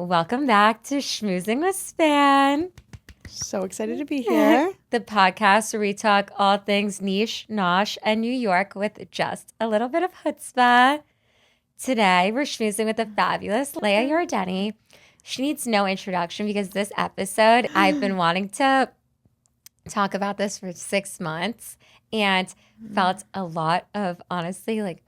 Welcome back to Schmoozing with Span, So excited to be here. the podcast where we talk all things niche, nosh, and New York with just a little bit of chutzpah. Today, we're schmoozing with the fabulous Lea Yordani. She needs no introduction because this episode, I've been wanting to talk about this for 6 months and felt a lot of, honestly, like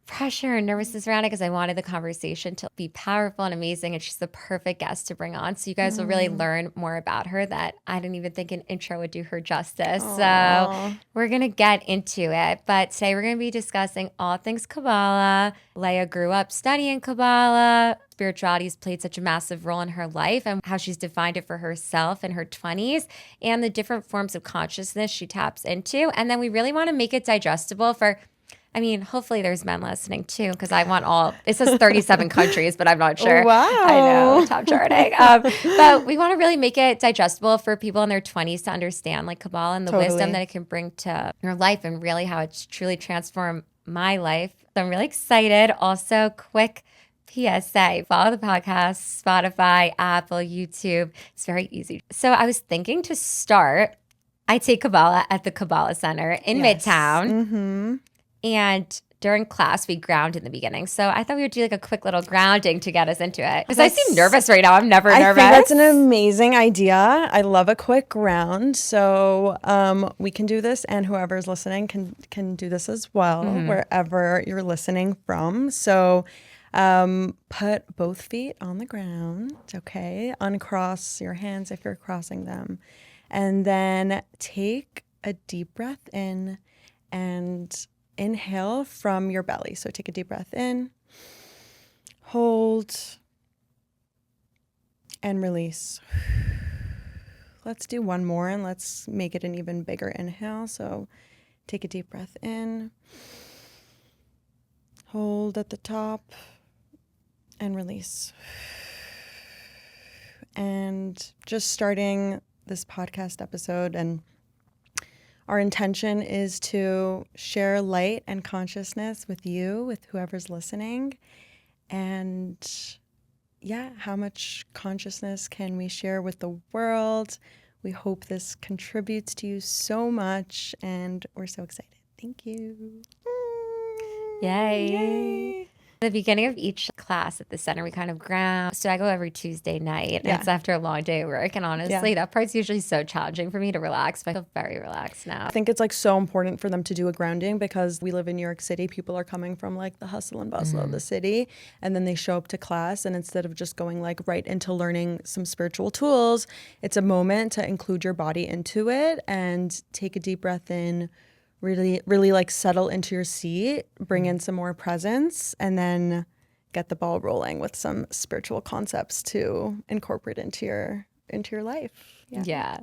pressure and nervousness around it because I wanted the conversation to be powerful and amazing, and she's the perfect guest to bring on. So you guys will really learn more about her that I didn't even think an intro would do her justice. So we're going to get into it. But today we're going to be discussing all things Kabbalah. Leah grew up studying Kabbalah. Spirituality has played such a massive role in her life and how she's defined it for herself in her 20s and the different forms of consciousness she taps into. And then we really want to make it digestible for hopefully there's men listening too, because I want all. It says 37 countries, but I'm not sure. Wow. I know, top charting. But we want to really make it digestible for people in their 20s to understand like Kabbalah and the wisdom that it can bring to your life and really how it's truly transformed my life. So I'm really excited. Also, quick PSA, follow the podcast, Spotify, Apple, YouTube. It's very easy. So I was thinking to start, I take Kabbalah at the Kabbalah Center in Midtown. Mm-hmm. And during class, we ground in the beginning. So I thought we would do like a quick little grounding to get us into it. Because I seem nervous right now. I'm never nervous. I think that's an amazing idea. I love a quick ground. So we can do this, and whoever's listening can do this as well, wherever you're listening from. So put both feet on the ground, okay? Uncross your hands if you're crossing them. And then take a deep breath in and inhale from your belly. So take a deep breath in, hold, and release. Let's do one more and let's make it an even bigger inhale. So take a deep breath in, hold at the top, and release. And just starting this podcast episode, and our intention is to share light and consciousness with you, with whoever's listening. And yeah, how much consciousness can we share with the world? We hope this contributes to you so much, and we're so excited. Thank you. Yay. At the beginning of each class at the center, we kind of ground. So I go every Tuesday night. And it's after a long day of work. And honestly, that part's usually so challenging for me to relax. But I feel very relaxed now. I think it's like so important for them to do a grounding because we live in New York City. People are coming from like the hustle and bustle of the city. And then they show up to class. And instead of just going like right into learning some spiritual tools, it's a moment to include your body into it and take a deep breath in. Really like settle into your seat, bring in some more presence, and then get the ball rolling with some spiritual concepts to incorporate into your life. Yeah.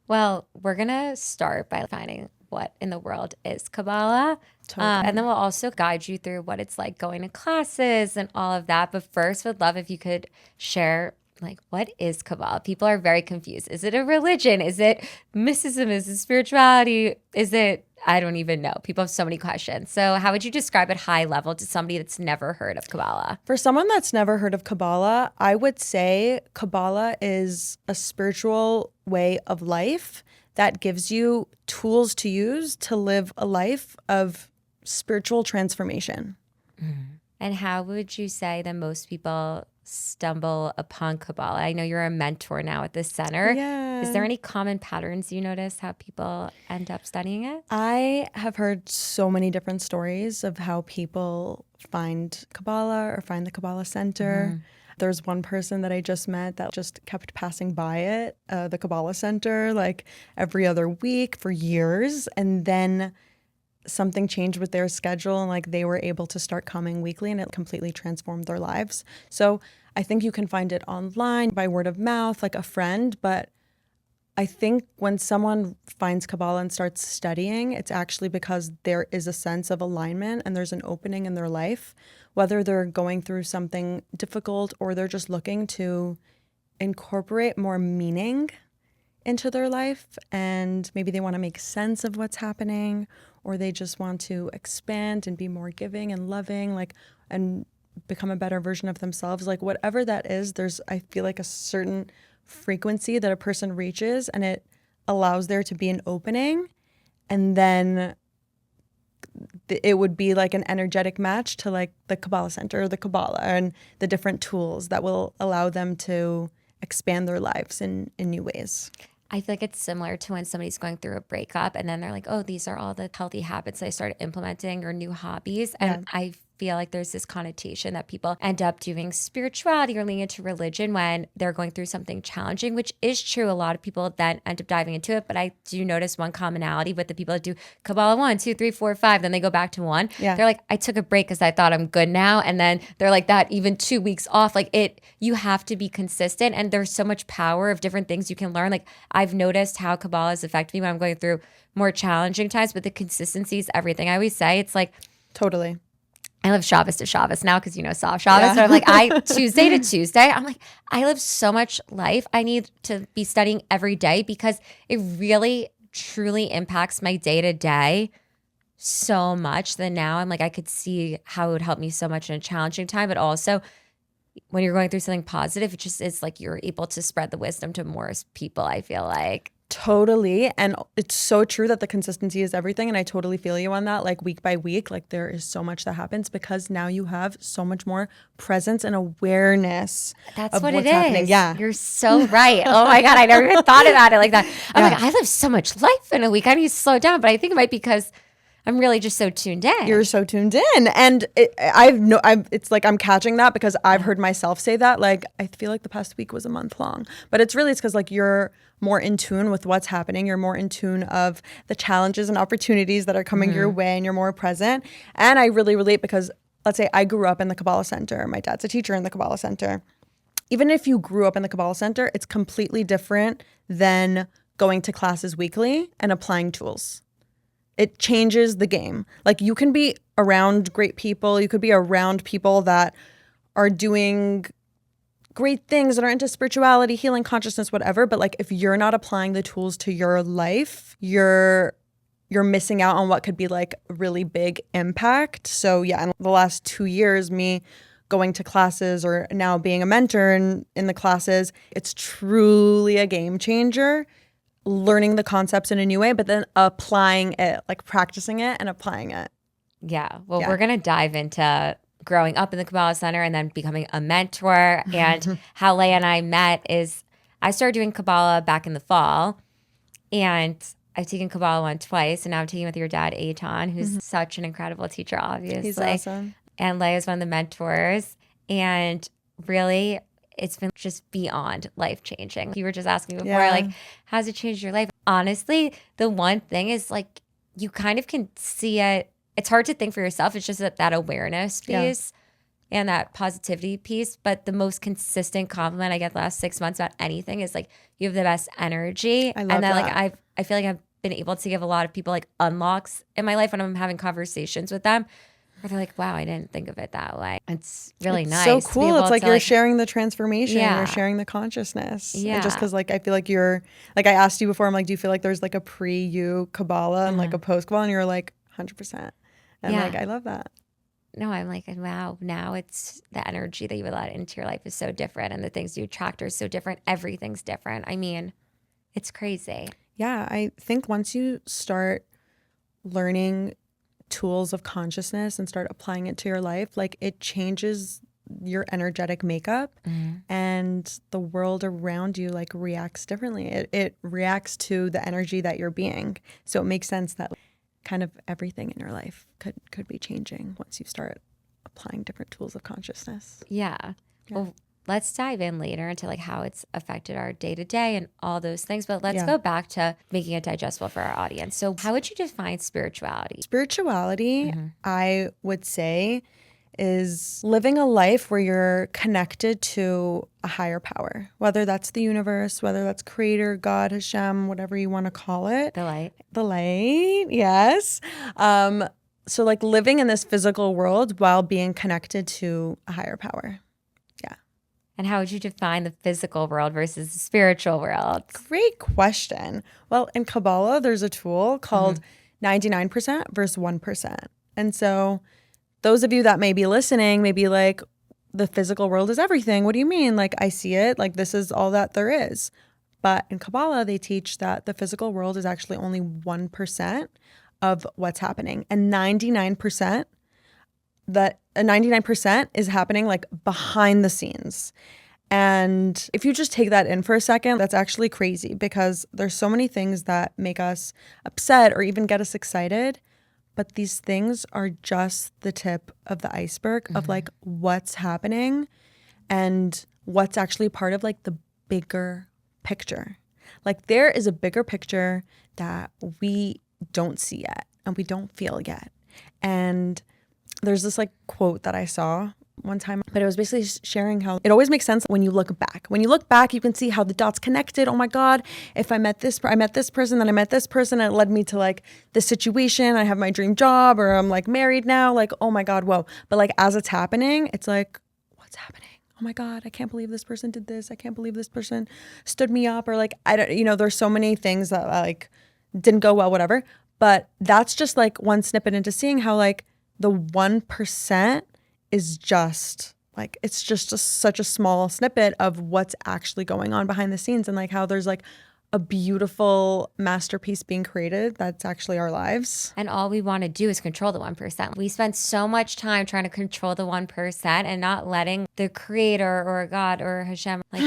Well, we're going to start by finding what in the world is Kabbalah. And then we'll also guide you through what it's like going to classes and all of that. But first, would love if you could share like, what is Kabbalah? People are very confused. Is it a religion? Is it mysticism? Is it spirituality? Is it, I don't even know. People have so many questions. So how would you describe it high level to somebody that's never heard of Kabbalah? For someone that's never heard of Kabbalah, I would say Kabbalah is a spiritual way of life that gives you tools to use to live a life of spiritual transformation. And how would you say that most people stumble upon Kabbalah? I know you're a mentor now at the center. Yeah. Is there any common patterns you notice how people end up studying it? I have heard so many different stories of how people find Kabbalah or find the Kabbalah Center. There's one person that I just met that just kept passing by it, the Kabbalah Center, like every other week for years. And then something changed with their schedule and like they were able to start coming weekly, and it completely transformed their lives. So I think you can find it online by word of mouth, like a friend. But I think when someone finds Kabbalah and starts studying, it's actually because there is a sense of alignment and there's an opening in their life, whether they're going through something difficult or they're just looking to incorporate more meaning into their life, and maybe they want to make sense of what's happening, or they just want to expand and be more giving and loving, like, and become a better version of themselves. Like whatever that is, there's, I feel like, a certain frequency that a person reaches, and it allows there to be an opening, and then it would be like an energetic match to like the Kabbalah Center or the Kabbalah and the different tools that will allow them to expand their lives in new ways. I feel like it's similar to when somebody's going through a breakup and then they're like, oh, these are all the healthy habits I started implementing or new hobbies. And I feel like there's this connotation that people end up doing spirituality or leaning into religion when they're going through something challenging, which is true. A lot of people then end up diving into it. But I do notice one commonality with the people that do Kabbalah 1, 2, 3, 4, 5, then they go back to 1. Yeah. They're like, I took a break because I thought I'm good now. And then they're like that even 2 weeks off. Like you have to be consistent. And there's so much power of different things you can learn. Like I've noticed how Kabbalah has affected me when I'm going through more challenging times, but the consistency is everything. I always say it's like, totally. I live Shabbos to Shabbos now because, soft Shabbos. So I'm like, Tuesday to Tuesday, I'm like, I live so much life. I need to be studying every day because it really, truly impacts my day to day so much that now I'm like, I could see how it would help me so much in a challenging time. But also when you're going through something positive, it just is like you're able to spread the wisdom to more people, I feel like. Totally. And it's so true that the consistency is everything. And I totally feel you on that. Like week by week, like there is so much that happens because now you have so much more presence and awareness. That's what it is. Happening. Yeah. You're so right. Oh my God. I never even thought about it like that. I'm like, I live so much life in a week. I need to slow down. But I think it might be because I'm really just so tuned in. You're so tuned in. And it's like I'm catching that because I've heard myself say that. Like, I feel like the past week was a month long. But it's because like you're more in tune with what's happening. You're more in tune of the challenges and opportunities that are coming your way, and you're more present. And I really relate because let's say I grew up in the Kabbalah Center. My dad's a teacher in the Kabbalah Center. Even if you grew up in the Kabbalah Center, it's completely different than going to classes weekly and applying tools. It changes the game. Like you can be around great people. You could be around people that are doing great things that are into spirituality, healing, consciousness, whatever. But like if you're not applying the tools to your life, you're missing out on what could be like a really big impact. So yeah, in the last 2 years, me going to classes or now being a mentor in the classes, it's truly a game changer. Learning the concepts in a new way, but then applying it, like practicing it and applying it. Yeah. Well, we're going to dive into growing up in the Kabbalah Center and then becoming a mentor. And how Leah and I met is I started doing Kabbalah back in the fall, and I've taken Kabbalah 1 twice, and now I'm taking with your dad, Eitan, who's such an incredible teacher, obviously. He's awesome. And Leah's one of the mentors. And really, it's been just beyond life-changing. You were just asking before, like, how's it changed your life? Honestly, the one thing is, like, you kind of can see it. It's hard to think for yourself. It's just that awareness piece and that positivity piece. But the most consistent compliment I get the last 6 months about anything is, like, you have the best energy. I love that. Like, I feel like I've been able to give a lot of people, like, unlocks in my life when I'm having conversations with them. Where they're like, wow, I didn't think of it that way. It's really nice. So cool. It's like you're sharing the transformation. You're sharing the consciousness. Yeah. And just because like I feel like you're, like I asked you before, I'm like, do you feel like there's like a pre-you Kabbalah and like a post-Kabbalah? And you're like 100%. And like, I love that. No, I'm like, wow, now it's the energy that you let into your life is so different. And the things you attract are so different. Everything's different. I mean, it's crazy. Yeah. I think once you start learning tools of consciousness and start applying it to your life, like it changes your energetic makeup and the world around you like reacts differently. It reacts to the energy that you're being. So it makes sense that kind of everything in your life could be changing once you start applying different tools of consciousness. Yeah. Well, let's dive in later into like how it's affected our day to day and all those things. But let's go back to making it digestible for our audience. So how would you define spirituality? Spirituality, I would say, is living a life where you're connected to a higher power, whether that's the universe, whether that's creator, God, Hashem, whatever you want to call it. The light. The light, yes. So like living in this physical world while being connected to a higher power. And how would you define the physical world versus the spiritual world? Great question. Well, in Kabbalah, there's a tool called 99% versus 1%. And so those of you that may be listening may be like, the physical world is everything. What do you mean? Like, I see it. Like, this is all that there is. But in Kabbalah, they teach that the physical world is actually only 1% of what's happening. And 99% is happening like behind the scenes. And if you just take that in for a second, that's actually crazy, because there's so many things that make us upset or even get us excited. But these things are just the tip of the iceberg of like what's happening and what's actually part of like the bigger picture. Like, there is a bigger picture that we don't see yet and we don't feel yet. And there's this like quote that I saw one time, but it was basically sharing how it always makes sense when you look back. When you look back, you can see how the dots connected. Oh my God, if I met this person, then I met this person, and it led me to like this situation. I have my dream job, or I'm like married now. Like, oh my God, whoa. But like as it's happening, it's like, what's happening? Oh my God, I can't believe this person did this. I can't believe this person stood me up, or like, I don't, there's so many things that like didn't go well, whatever. But that's just like one snippet into seeing how like the 1% is just like, it's just such a small snippet of what's actually going on behind the scenes, and like how there's like a beautiful masterpiece being created that's actually our lives. And all we want to do is control the 1%. We spend so much time trying to control the 1% and not letting the creator or God or Hashem like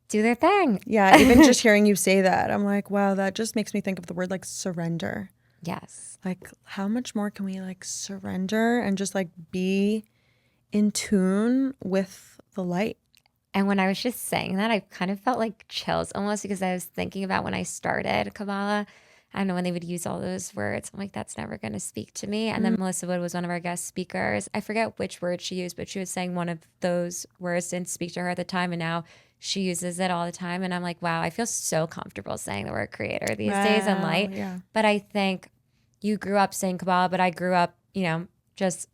do their thing. Yeah, even just hearing you say that, I'm like, wow, that just makes me think of the word like surrender. Yes. Like, how much more can we like surrender and just like be in tune with the light? And when I was just saying that, I kind of felt like chills almost, because I was thinking about when I started Kabbalah. I don't know, when they would use all those words, I'm like, that's never going to speak to me. And then Melissa Wood was one of our guest speakers. I forget which word she used, but she was saying one of those words didn't speak to her at the time, and now she uses it all the time. And I'm like, wow, I feel so comfortable saying the word creator these days and light. Yeah. But I think you grew up saying Kabbalah, but I grew up, just,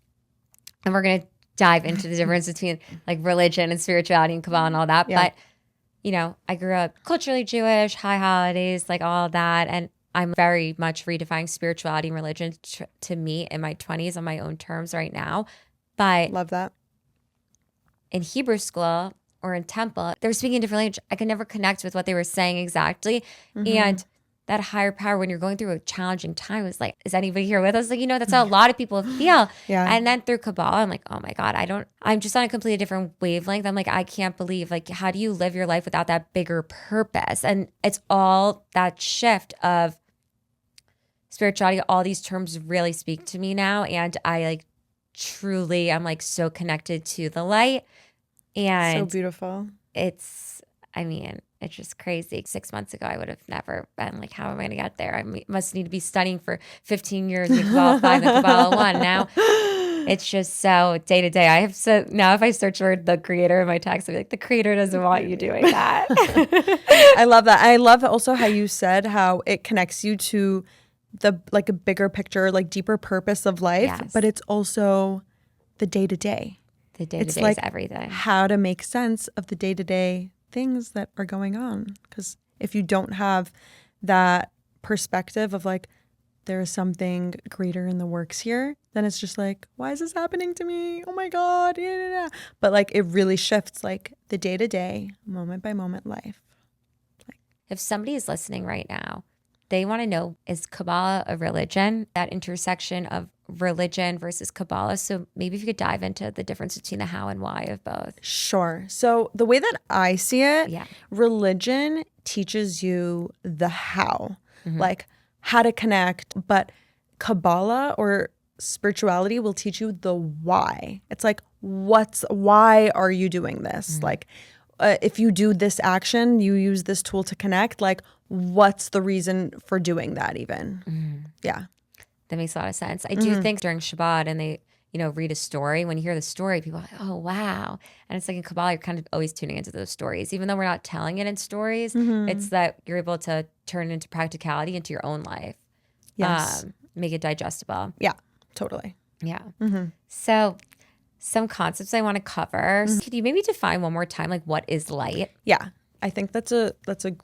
and we're going to dive into the difference between like religion and spirituality and Kabbalah and all that. Yeah. But, I grew up culturally Jewish, high holidays, like all of that. And I'm very much redefining spirituality and religion to me in my 20s on my own terms right now. But love that. In Hebrew school or in temple, they were speaking a different language. I could never connect with what they were saying exactly. And that higher power, when you're going through a challenging time, is like, is anybody here with us? Like, that's how a lot of people feel. Yeah. And then through Kabbalah, I'm like, oh my God, I'm just on a completely different wavelength. I'm like, I can't believe, like, how do you live your life without that bigger purpose? And it's all that shift of spirituality. All these terms really speak to me now. And I like truly, I'm like so connected to the light. And so beautiful. It's just crazy. 6 months ago, I would have never been like, how am I going to get there? I must need to be studying for 15 years in Kabbalah 5 and Kabbalah 1. Now it's just so day to day. Now if I search for the creator in my text, I'll be like, the creator doesn't want you doing that. I love that. I love also how you said how it connects you to the like a bigger picture, like deeper purpose of life, Yes. but it's also the day to day. The day to day like is everything. How to make sense of the day to day things that are going on. Because if you don't have that perspective of like, there is something greater in the works here, then it's just like, why is this happening to me? Oh my God. Yeah. But like, it really shifts like the day to day, moment by moment life. If somebody is listening right now, they want to know, is Kabbalah a religion? That intersection of religion versus Kabbalah. So maybe if you could dive into the difference between the how and why of both. Sure. So the way that I see it, Yeah. religion teaches you the how, like how to connect, but Kabbalah or spirituality will teach you the why. It's like, why are you doing this? Like, if you do this action, you use this tool to connect, like, what's the reason for doing that even? Yeah. That makes a lot of sense. I do think during Shabbat and they, read a story, when you hear the story, people are like, oh, wow. And it's like in Kabbalah, you're kind of always tuning into those stories. Even though we're not telling it in stories, it's that you're able to turn it into practicality into your own life. Yes. Make it digestible. Yeah, totally. Yeah. So some concepts I want to cover. Could you maybe define one more time, like what is light? Yeah. I think that's a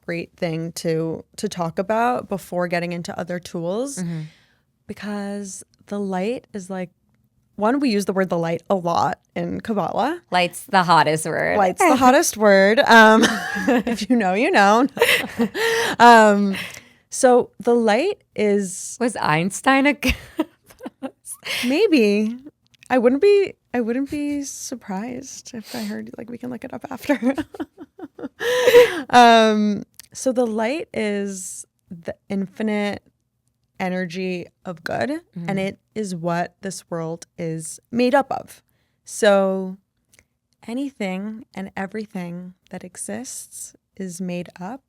great thing to talk about before getting into other tools, because the light is like, one, we use the word the light a lot in Kabbalah. Light's the hottest word. Light's the hottest word. If you know, you know. So the light is Was Einstein a maybe. I wouldn't be surprised if I heard, like, we can look it up after. So the light is the infinite energy of good, and it is what this world is made up of. So anything and everything that exists is made up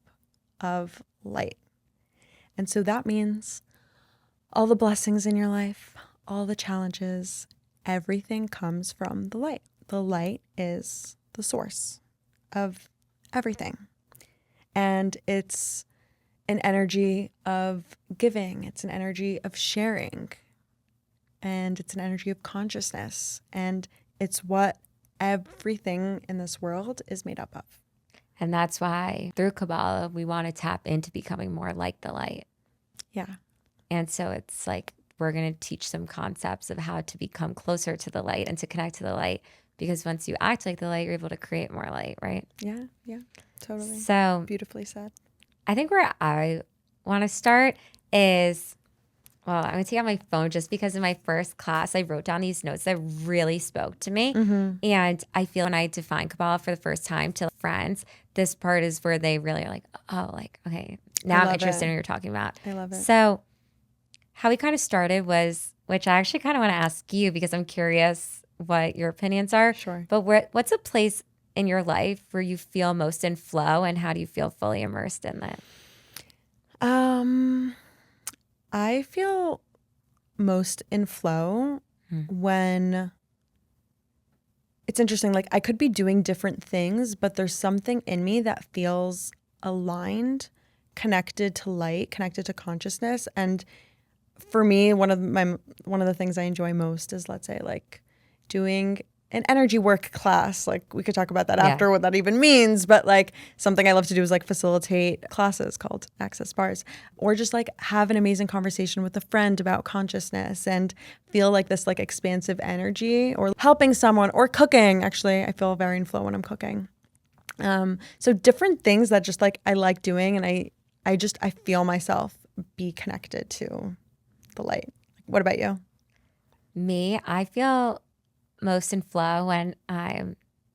of light. And so that means all the blessings in your life, all the challenges, everything comes from the light. The light is the source of everything. And it's an energy of giving. It's an energy of sharing. And it's an energy of consciousness. And it's what everything in this world is made up of. And that's why through Kabbalah, we want to tap into becoming more like the light. Yeah. And so it's like we're going to teach some concepts of how to become closer to the light and to connect to the light. Because once you act like the light, you're able to create more light, right? Yeah, totally. So Beautifully said. I think where I want to start is, well, I'm going to take out my phone just because in my first class, I wrote down these notes that really spoke to me. And I feel when I define Kabbalah for the first time to friends, this part is where they really are like, oh, like, okay, now I'm interested in what you're talking about. I love it. So how we kind of started was, which I actually kind of want to ask you because I'm curious what your opinions are. Sure. But what's a place in your life where you feel most in flow, and how do you feel fully immersed in that? I feel most in flow when it's interesting. Like, I could be doing different things, but there's something in me that feels aligned, connected to light, connected to consciousness. And for me, one of the things I enjoy most is, let's say, like doing an energy work class. Like, we could talk about that after, what that even means. But like, something I love to do is like facilitate classes called access bars, or just like have an amazing conversation with a friend about consciousness and feel like this like expansive energy, or helping someone, or cooking. Actually, I feel very in flow when I'm cooking. So different things that just like I like doing, and I feel myself be connected to the light. What about you? Me, I feel most in flow when I'm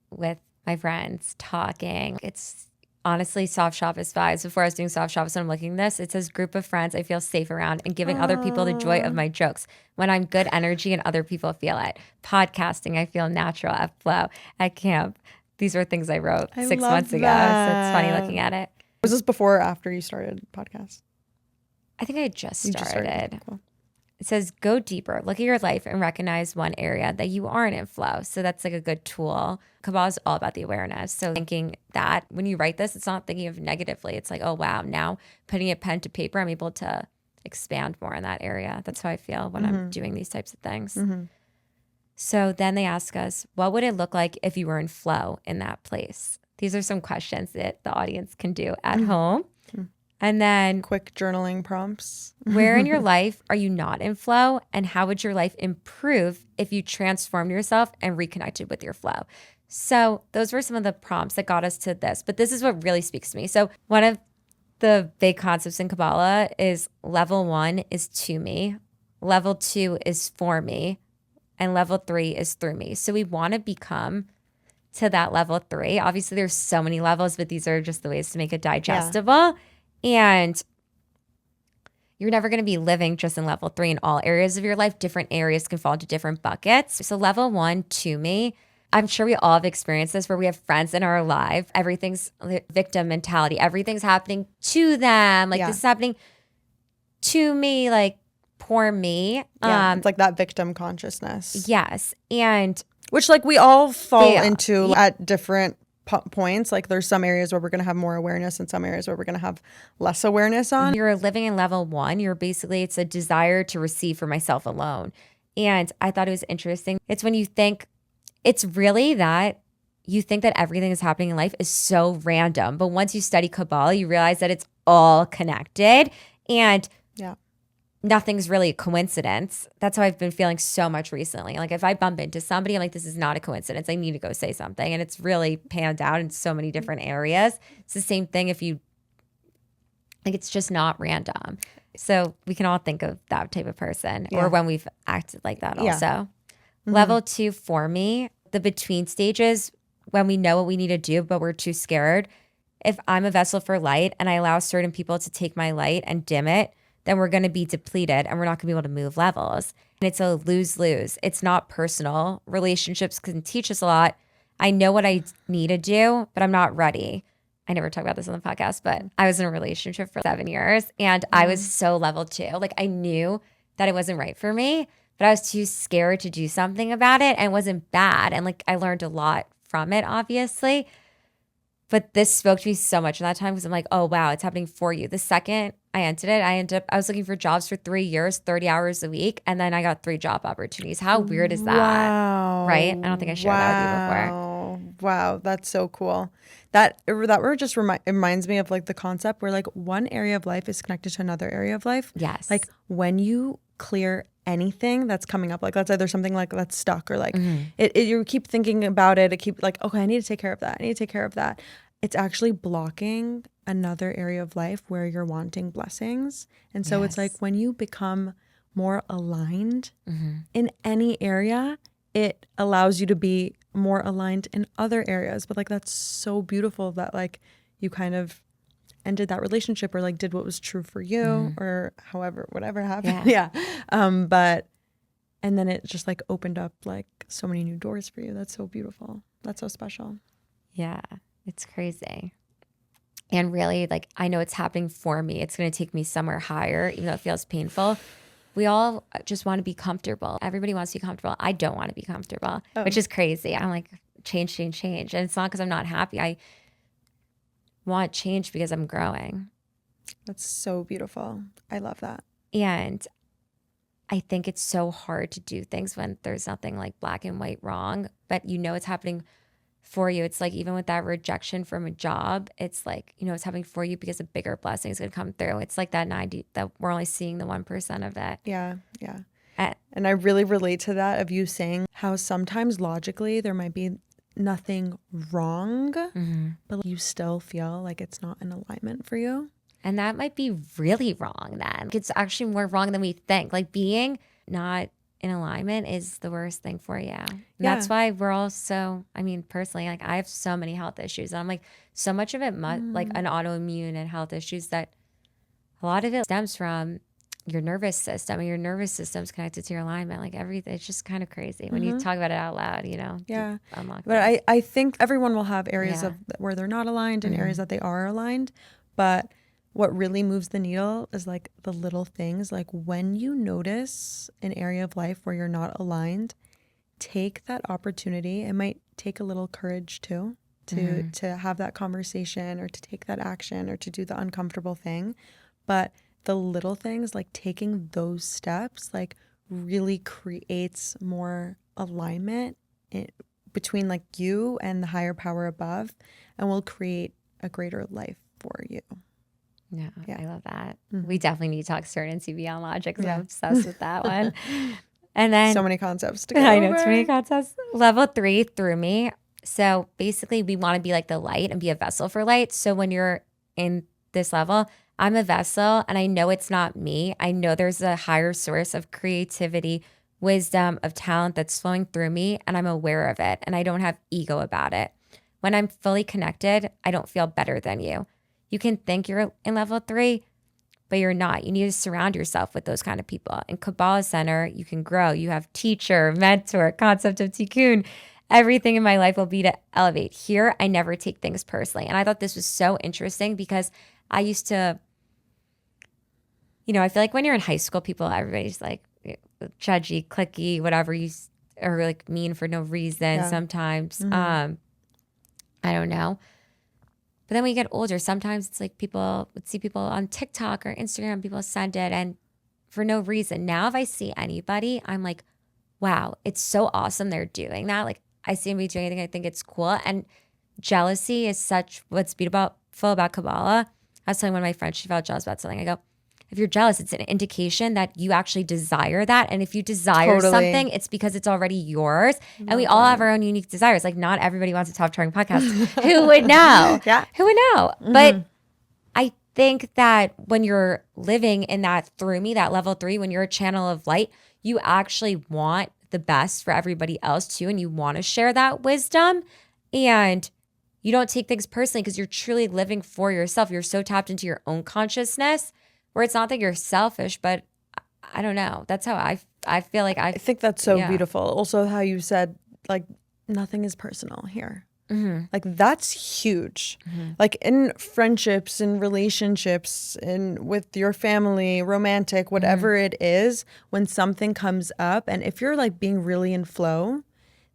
with my friends talking. It's honestly soft shopist vibes. Before I was doing soft shopist, when I'm looking at this, it says group of friends I feel safe around and giving other people the joy of my jokes. When I'm good energy and other people feel it. Podcasting, I feel natural at flow. At camp, these were things I wrote 6 months ago. So it's funny looking at it. Was this before or after you started podcast? I think I just You started. Cool. It says go deeper, look at your life and recognize one area that you aren't in flow. So that's like a good tool. Kabbalah is all about the awareness. So thinking that when you write this, it's not thinking of negatively. It's like, oh, wow, now putting a pen to paper, I'm able to expand more in that area. That's how I feel when I'm doing these types of things. So then they ask us, what would it look like if you were in flow in that place? These are some questions that the audience can do at home. And then Quick journaling prompts. where in your life are you not in flow, and how would your life improve if you transformed yourself and reconnected with your flow? So those were some of the prompts that got us to this. But this is what really speaks to me. So one of the big concepts in Kabbalah is level 1 is to me, level 2 is for me, and level 3 is through me. So we want to become to that level 3. Obviously, there's so many levels, but these are just the ways to make it digestible. And you're never going to be living just in level 3 in all areas of your life. Different areas can fall into different buckets. So level 1, to me, I'm sure we all have experienced this where we have friends in our life. Everything's victim mentality. Everything's happening to them. Like this is happening to me, like poor me. It's like that victim consciousness. Yes. And which like we all fall into at different points. Like there's some areas where we're going to have more awareness and some areas where we're going to have less awareness on. You're living in level 1. You're basically, it's a desire to receive for myself alone. And I thought it was interesting. It's when you think, it's really that you think that everything that's happening in life is so random. But once you study Kabbalah, you realize that it's all connected. And nothing's really a coincidence. That's how I've been feeling so much recently. Like if I bump into somebody, I'm like, this is not a coincidence. I need to go say something. And it's really panned out in so many different areas. It's the same thing if you, like, it's just not random. So we can all think of that type of person or when we've acted like that also. Level 2 for me, the between stages, when we know what we need to do, but we're too scared. If I'm a vessel for light and I allow certain people to take my light and dim it, then we're going to be depleted and we're not going to be able to move levels. And it's a lose-lose. It's not personal. Relationships can teach us a lot. I know what I need to do, but I'm not ready. I never talk about this on the podcast, but I was in a relationship for 7 years and I was so level 2. Like I knew that it wasn't right for me, but I was too scared to do something about it, and it wasn't bad. And like I learned a lot from it, obviously. But this spoke to me so much in that time because I'm like, oh, wow, it's happening for you. The second I ended it, I was looking for jobs for 3 years, 30 hours a week. And then I got 3 job opportunities. How weird is that? Wow. Right? I don't think I shared that with you before. Wow. That's so cool. That word just reminds me of like the concept where like one area of life is connected to another area of life. Yes. Like when you clear anything that's coming up, like let's say there's something like that's stuck or like you keep thinking about it. It keep like, okay, I need to take care of that. I need to take care of that. It's actually blocking another area of life where you're wanting blessings. And so it's like when you become more aligned in any area, it allows you to be more aligned in other areas. But like that's so beautiful that like you kind of ended that relationship or like did what was true for you or however, whatever happened. Yeah. But and then it just like opened up like so many new doors for you. That's so beautiful. That's so special. Yeah. It's crazy. And really, like, I know it's happening for me. It's going to take me somewhere higher, even though it feels painful. We all just want to be comfortable. Everybody wants to be comfortable. I don't want to be comfortable, which is crazy. I'm like, change. And it's not because I'm not happy. I want change because I'm growing. That's so beautiful. I love that. And I think it's so hard to do things when there's nothing like black and white wrong, but you know it's happening for you. It's like even with that rejection from a job, it's like, you know, it's happening for you because a bigger blessing is going to come through. It's like that 90 that we're only seeing the 1% of it. Yeah. And I really relate to that of you saying how sometimes logically there might be nothing wrong, but you still feel like it's not in alignment for you. And that might be really wrong then. It's actually more wrong than we think. Like being not in alignment is the worst thing for you. And that's why we're all so, I mean, personally, like I have so many health issues. And I'm like, so much of it, like an autoimmune and health issues that a lot of it stems from your nervous system. And your nervous system's connected to your alignment. Like everything, it's just kind of crazy when you talk about it out loud, you know? Yeah. But I think everyone will have areas of where they're not aligned and areas that they are aligned. But what really moves the needle is like the little things. Like when you notice an area of life where you're not aligned, take that opportunity. It might take a little courage too to have that conversation or to take that action or to do the uncomfortable thing. But the little things, like taking those steps, like really creates more alignment between like you and the higher power above, and will create a greater life for you. Yeah, I love that. We definitely need to talk CERN and CBL logic because I'm obsessed with that one. And then so many concepts to go I know, over. too many concepts. Level 3 threw me. So basically we want to be like the light and be a vessel for light. So when you're in this level, I'm a vessel and I know it's not me. I know there's a higher source of creativity, wisdom, of talent that's flowing through me, and I'm aware of it and I don't have ego about it. When I'm fully connected, I don't feel better than you. You can think you're in level 3, but you're not. You need to surround yourself with those kind of people. In Kabbalah Center, you can grow. You have teacher, mentor, concept of tikkun. Everything in my life will be to elevate. Here, I never take things personally. And I thought this was so interesting because I used to, you know, I feel like when you're in high school, everybody's like judgy, cliquey, whatever, or like mean for no reason sometimes. I don't know. But then when you get older, sometimes it's like people would see people on TikTok or Instagram, people send it and for no reason. Now, if I see anybody, I'm like, wow, it's so awesome they're doing that. Like I see anybody doing anything, I think it's cool. And jealousy is what's beautiful about Kabbalah. I was telling one of my friends, she felt jealous about something. I go, if you're jealous, it's an indication that you actually desire that. And if you desire Totally. something, it's because it's already yours. And we all have our own unique desires. Like not everybody wants a top charting podcast. Who would know? Yeah. Who would know? But I think that when you're living in that through me, that level 3, when you're a channel of light, you actually want the best for everybody else too. And you want to share that wisdom. And you don't take things personally because you're truly living for yourself. You're so tapped into your own consciousness where it's not that you're selfish, but I don't know. That's how I feel like I think that's so beautiful. Also, how you said, like, nothing is personal here. Like, that's huge. Like, in friendships, in relationships, in with your family, romantic, whatever it is, when something comes up, and if you're, like, being really in flow,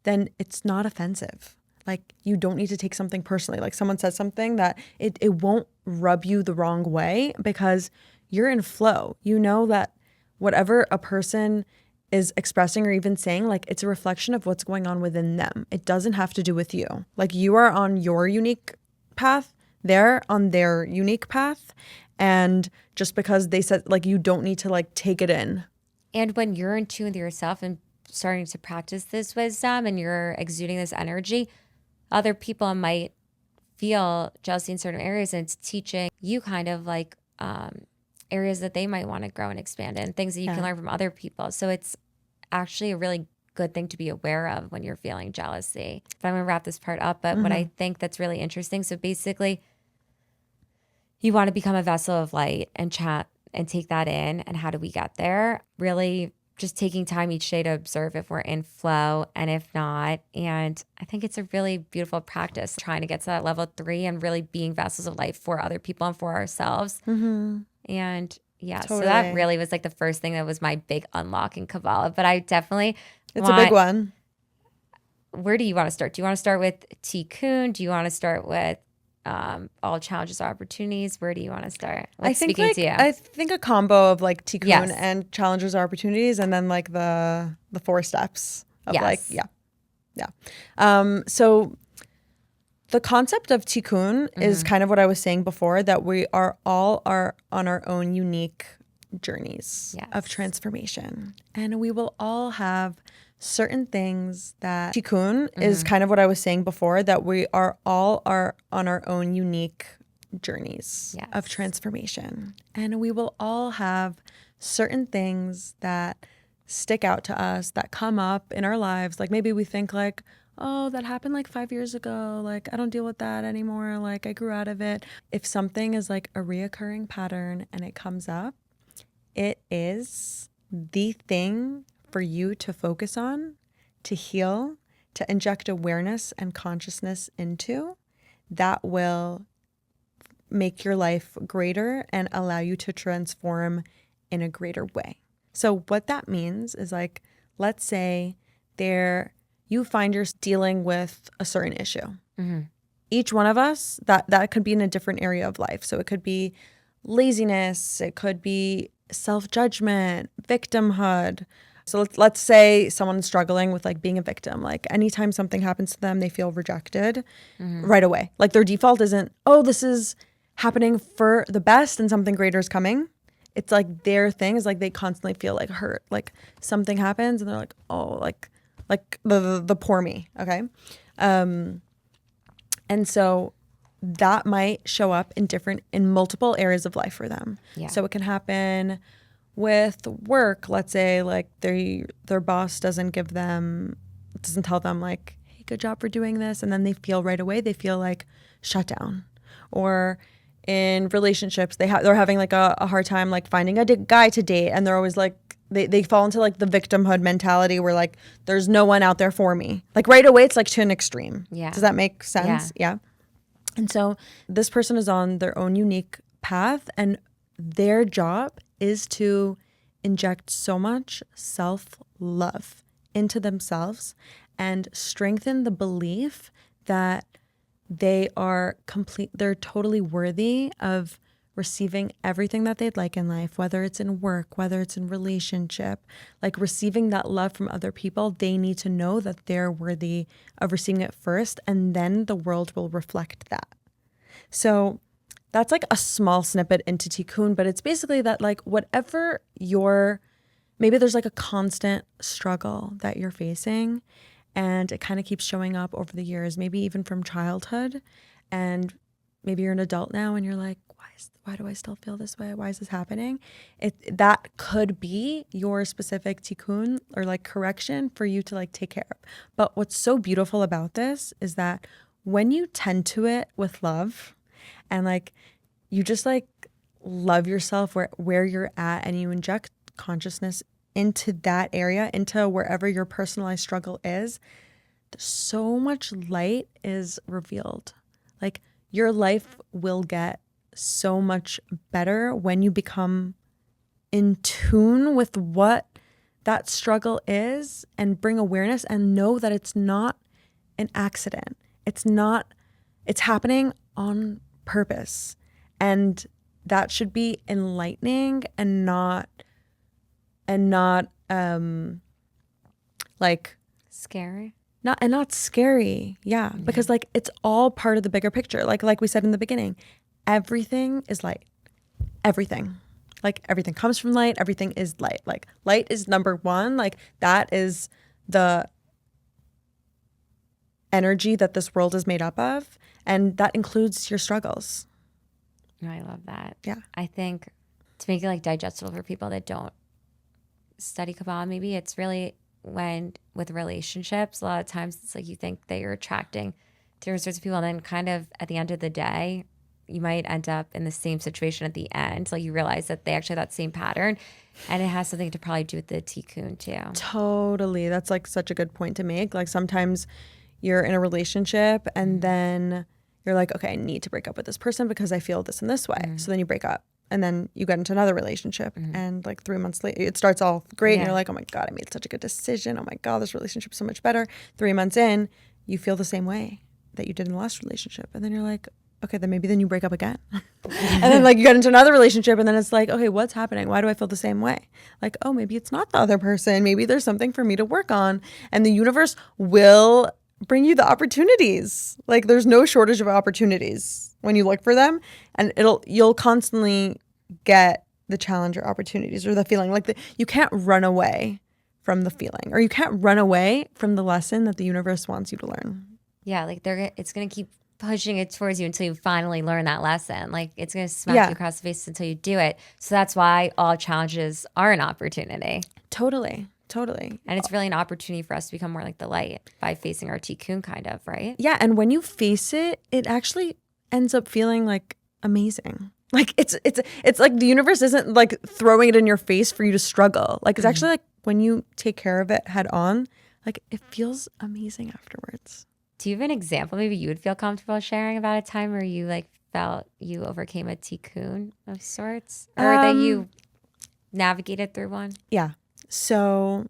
then it's not offensive. Like, you don't need to take something personally. Like, someone says something that it won't rub you the wrong way because you're in flow. You know that whatever a person is expressing or even saying, like, it's a reflection of what's going on within them. It doesn't have to do with you. Like, you are on your unique path, they're on their unique path. And just because they said, like, you don't need to, like, take it in. And when you're in tune with yourself and starting to practice this wisdom and you're exuding this energy, other people might feel jealousy in certain areas, and it's teaching you kind of like areas that they might want to grow and expand in, things that you can learn from other people. So it's actually a really good thing to be aware of when you're feeling jealousy. But I'm going to wrap this part up. But what I think that's really interesting, so basically you want to become a vessel of light and chat and take that in. And how do we get there? Really just taking time each day to observe if we're in flow and if not. And I think it's a really beautiful practice trying to get to that level 3 and really being vessels of light for other people and for ourselves. And yeah, Totally. so that really was like the first thing that was my big unlock in Kabbalah. But I definitely It's a big one. Where do you want to start? Do you want to start with tikkun? Do you want to start with all challenges or opportunities? Where do you want to start? What's I think speaking to you? I think a combo of like tikkun Yes. and challenges or opportunities, and then like the 4 steps of like so the concept of tikkun is kind of what I was saying before, that we are all on our own unique journeys of transformation, and we will all have certain things that tikkun is kind of what I was saying before, that we are all on our own unique journeys of transformation, and we will all have certain things that stick out to us, that come up in our lives. Like maybe we think like, oh, that happened like 5 years ago. Like, I don't deal with that anymore. Like, I grew out of it. If something is like a reoccurring pattern and it comes up, it is the thing for you to focus on, to heal, to inject awareness and consciousness into, that will make your life greater and allow you to transform in a greater way. So what that means is, like, let's say you find you're dealing with a certain issue. Each one of us, that could be in a different area of life. So it could be laziness, it could be self-judgment, victimhood. So let's say someone's struggling with like being a victim. Like anytime something happens to them, they feel rejected right away. Like their default isn't, oh, this is happening for the best and something greater is coming. It's like their thing is like they constantly feel like hurt. Like something happens and they're like, oh, like the poor me, okay? And so that might show up in multiple areas of life for them. So it can happen with work. Let's say like their boss doesn't tell them like, hey, good job for doing this. And then they feel right away, they feel like shut down. Or in relationships, they're having like a hard time like finding a guy to date, and they're always like, they fall into like the victimhood mentality where like there's no one out there for me. Like right away it's like to an extreme. Does that make sense? Yeah. And so this person is on their own unique path, and their job is to inject so much self-love into themselves and strengthen the belief that they're totally worthy of receiving everything that they'd like in life, whether it's in work, whether it's in relationship, like receiving that love from other people. They need to know that they're worthy of receiving it first, and then the world will reflect that. So that's like a small snippet into tikkun, but it's basically that like whatever maybe there's like a constant struggle that you're facing and it kind of keeps showing up over the years, maybe even from childhood. And maybe you're an adult now and you're like, why do I still feel this way? Why is this happening? That could be your specific tikkun or like correction for you to like take care of. But what's so beautiful about this is that when you tend to it with love and like you just like love yourself where you're at and you inject consciousness into that area, into wherever your personalized struggle is, so much light is revealed. Like your life will get so much better when you become in tune with what that struggle is and bring awareness and know that it's not an accident. It's happening on purpose. And that should be enlightening and not like Scary. not scary. Yeah. Because like it's all part of the bigger picture. Like we said in the beginning, everything is light. Everything. Like everything comes from light. Everything is light. Like light is number one. Like that is the energy that this world is made up of. And that includes your struggles. No, I love that. Yeah. I think to make it like digestible for people that don't study Kabbalah, maybe it's really when with relationships, a lot of times it's like you think that you're attracting different sorts of people, and then kind of at the end of the day, you might end up in the same situation at the end. Like you realize that they actually have that same pattern, and it has something to probably do with the tikkun too. Totally. That's like such a good point to make. Like sometimes you're in a relationship and then you're like, okay, I need to break up with this person because I feel this in this way. So then you break up and then you get into another relationship and like 3 months later, it starts all great and you're like, oh my God, I made such a good decision. Oh my God, this relationship's so much better. 3 months in, you feel the same way that you did in the last relationship. And then you're like, okay, then you break up again. And then like you get into another relationship and then it's like, okay, what's happening? Why do I feel the same way? Like, oh, maybe it's not the other person. Maybe there's something for me to work on. And the universe will bring you the opportunities. Like there's no shortage of opportunities when you look for them, and you'll constantly get the challenger opportunities or the feeling like you can't run away from the feeling, or you can't run away from the lesson that the universe wants you to learn. Yeah, like it's gonna keep pushing it towards you until you finally learn that lesson. Like it's gonna smack you across the face until you do it. So that's why all challenges are an opportunity. Totally. And it's really an opportunity for us to become more like the light by facing our tikkun, kind of, right? Yeah, and when you face it, it actually ends up feeling like amazing. Like it's like the universe isn't like throwing it in your face for you to struggle. Like it's actually like when you take care of it head on, like it feels amazing afterwards. Do you have an example maybe you would feel comfortable sharing about a time where you like felt you overcame a tikkun of sorts, or that you navigated through one? Yeah. So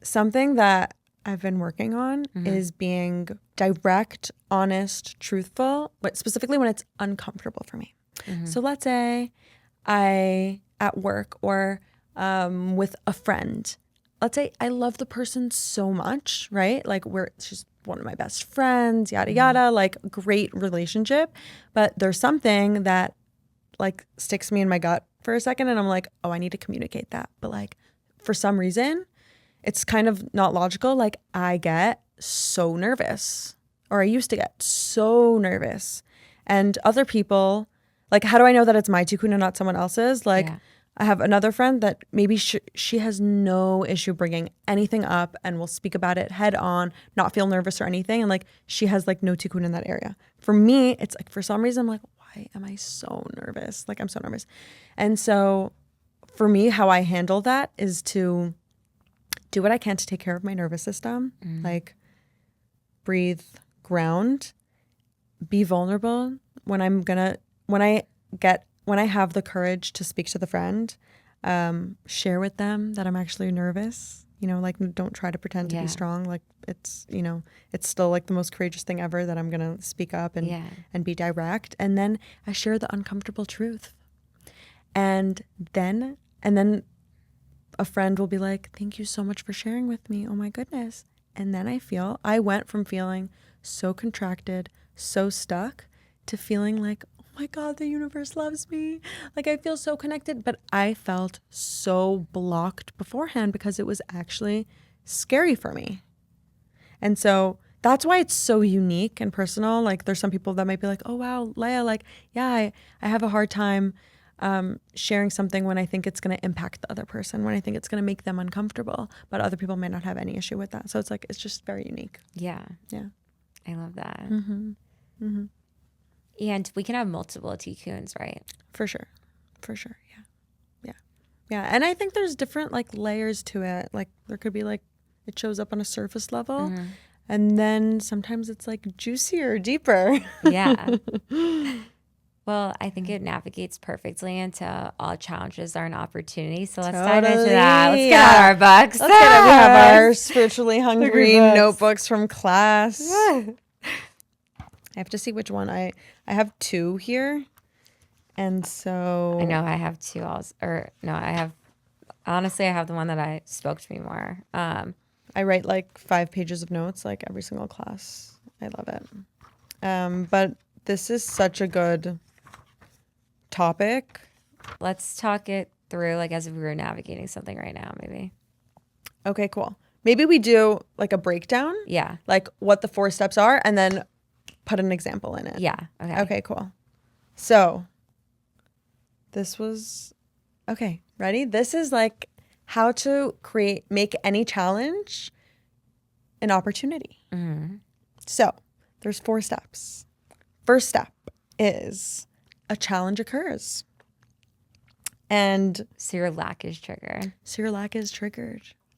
something that I've been working on is being direct, honest, truthful, but specifically when it's uncomfortable for me. So let's say at work or with a friend, let's say I love the person so much, right? Like she's one of my best friends, yada, yada, like great relationship. But there's something that like sticks me in my gut for a second. And I'm like, oh, I need to communicate that. But like, for some reason, it's kind of not logical. Like I get so nervous, or I used to get so nervous. And other people, like, how do I know that it's my tikkun and not someone else's? Like I have another friend that maybe she has no issue bringing anything up and will speak about it head on, not feel nervous or anything. And like, she has like no tikkun in that area. For me, it's like, for some reason, I'm like, why am I so nervous? Like, I'm so nervous. And so for me, how I handle that is to do what I can to take care of my nervous system, like breathe, ground, be vulnerable when I have the courage to speak to the friend, share with them that I'm actually nervous, like don't try to pretend to be strong. Like it's still like the most courageous thing ever that I'm going to speak up and be direct. And then I share the uncomfortable truth. And then a friend will be like, thank you so much for sharing with me. Oh my goodness. And then I went from feeling so contracted, so stuck, to feeling like, oh my God, the universe loves me. Like, I feel so connected. But I felt so blocked beforehand because it was actually scary for me. And so that's why it's so unique and personal. Like, there's some people that might be like, oh, wow, Leah, like, yeah, I have a hard time sharing something when I think it's going to impact the other person, when I think it's going to make them uncomfortable. But other people might not have any issue with that. So it's like, it's just very unique. Yeah. Yeah. I love that. Mm-hmm. Mm-hmm. And we can have multiple tikkuns, right? For sure. Yeah. Yeah. Yeah. And I think there's different like layers to it. Like there could be like, it shows up on a surface level. Mm-hmm. And then sometimes it's like juicier, deeper. Yeah. Well, I think it navigates perfectly into all challenges are an opportunity. So let's dive into that. Let's get out our books. Let's get it. We have our spiritually hungry notebooks from class. I have to see which one. I have two here. And so I know I have two also, or no, I have the one that spoke to me more. I write like 5 pages of notes like every single class. I love it. But this is such a good topic. Let's talk it through like as if we were navigating something right now, maybe. Okay, cool. Maybe we do like a breakdown. Yeah. Like what the 4 steps are and then put an example in it. Yeah. Okay. Okay, cool. So this was, okay, ready? This is like how to make any challenge an opportunity. Mm-hmm. So there's 4 steps. First step is a challenge occurs. And so your lack is triggered.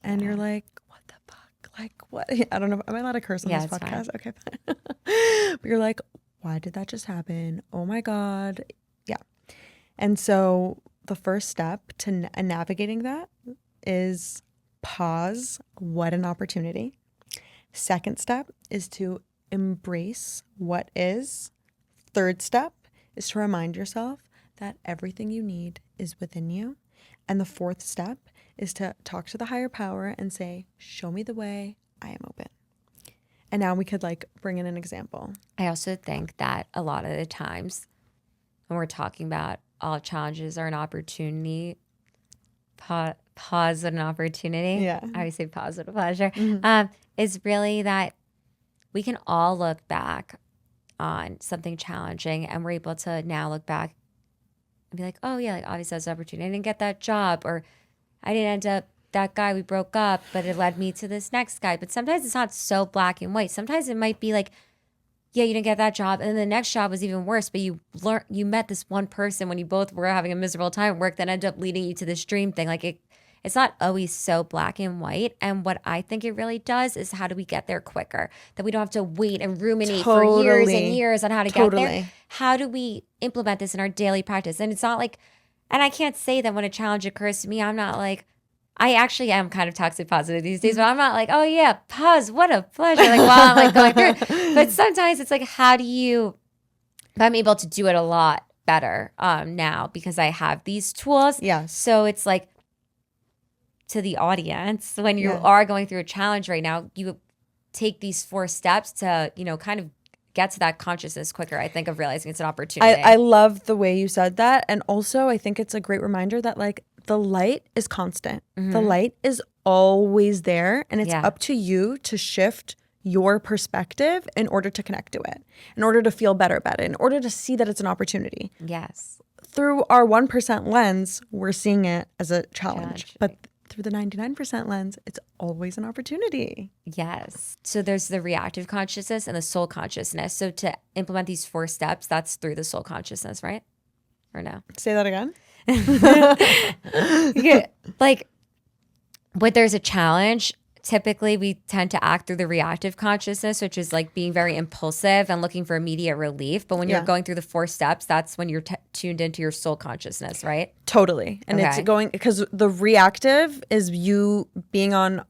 And you're like, what the fuck? Like, what? I don't know. Am I allowed to curse on this podcast? Fine. Okay, fine. But you're like, why did that just happen? Oh my God. Yeah. And so the first step to navigating that is pause. What an opportunity. Second step is to embrace what is. Third step is to remind yourself that everything you need is within you. And the fourth step is to talk to the higher power and say, show me the way, I am open. And now we could like bring in an example. I also think that a lot of the times when we're talking about all challenges are an opportunity, pause an opportunity. Yeah. I always say pause with a pleasure. Mm-hmm. Is really that we can all look back on something challenging and we're able to now look back and be like, oh yeah, like obviously that's an opportunity. I didn't get that job, or I didn't end up that guy, we broke up, but it led me to this next guy. But sometimes it's not so black and white. Sometimes it might be like, yeah, you didn't get that job, and then the next job was even worse, but you met this one person when you both were having a miserable time at work that ended up leading you to this dream thing. Like it's not always so black and white. And what I think it really does is how do we get there quicker? That we don't have to wait and ruminate for years and years on how to get there. How do we implement this in our daily practice? And it's not like, and I can't say that when a challenge occurs to me, I'm not like, I actually am kind of toxic positive these days, but I'm not like, oh yeah, pause, what a pleasure, like while I'm like going through it. But sometimes it's like, I'm able to do it a lot better now because I have these tools. Yeah. So it's like, to the audience, when you are going through a challenge right now, you take these 4 steps to, kind of get to that consciousness quicker, I think, of realizing it's an opportunity. I love the way you said that. And also, I think it's a great reminder that, like, the light is constant. Mm-hmm. The light is always there. And it's up to you to shift your perspective in order to connect to it, in order to feel better about it, in order to see that it's an opportunity. Yes. Through our 1% lens, we're seeing it as a challenge. But through the 99% lens, it's always an opportunity. Yes. So there's the reactive consciousness and the soul consciousness. So to implement these 4 steps, that's through the soul consciousness, right? Or no? Say that again. Like when there's a challenge, typically we tend to act through the reactive consciousness, which is like being very impulsive and looking for immediate relief. But when you're going through the 4 steps, that's when you're tuned into your soul consciousness, right? Totally. And it's going, because the reactive is you being on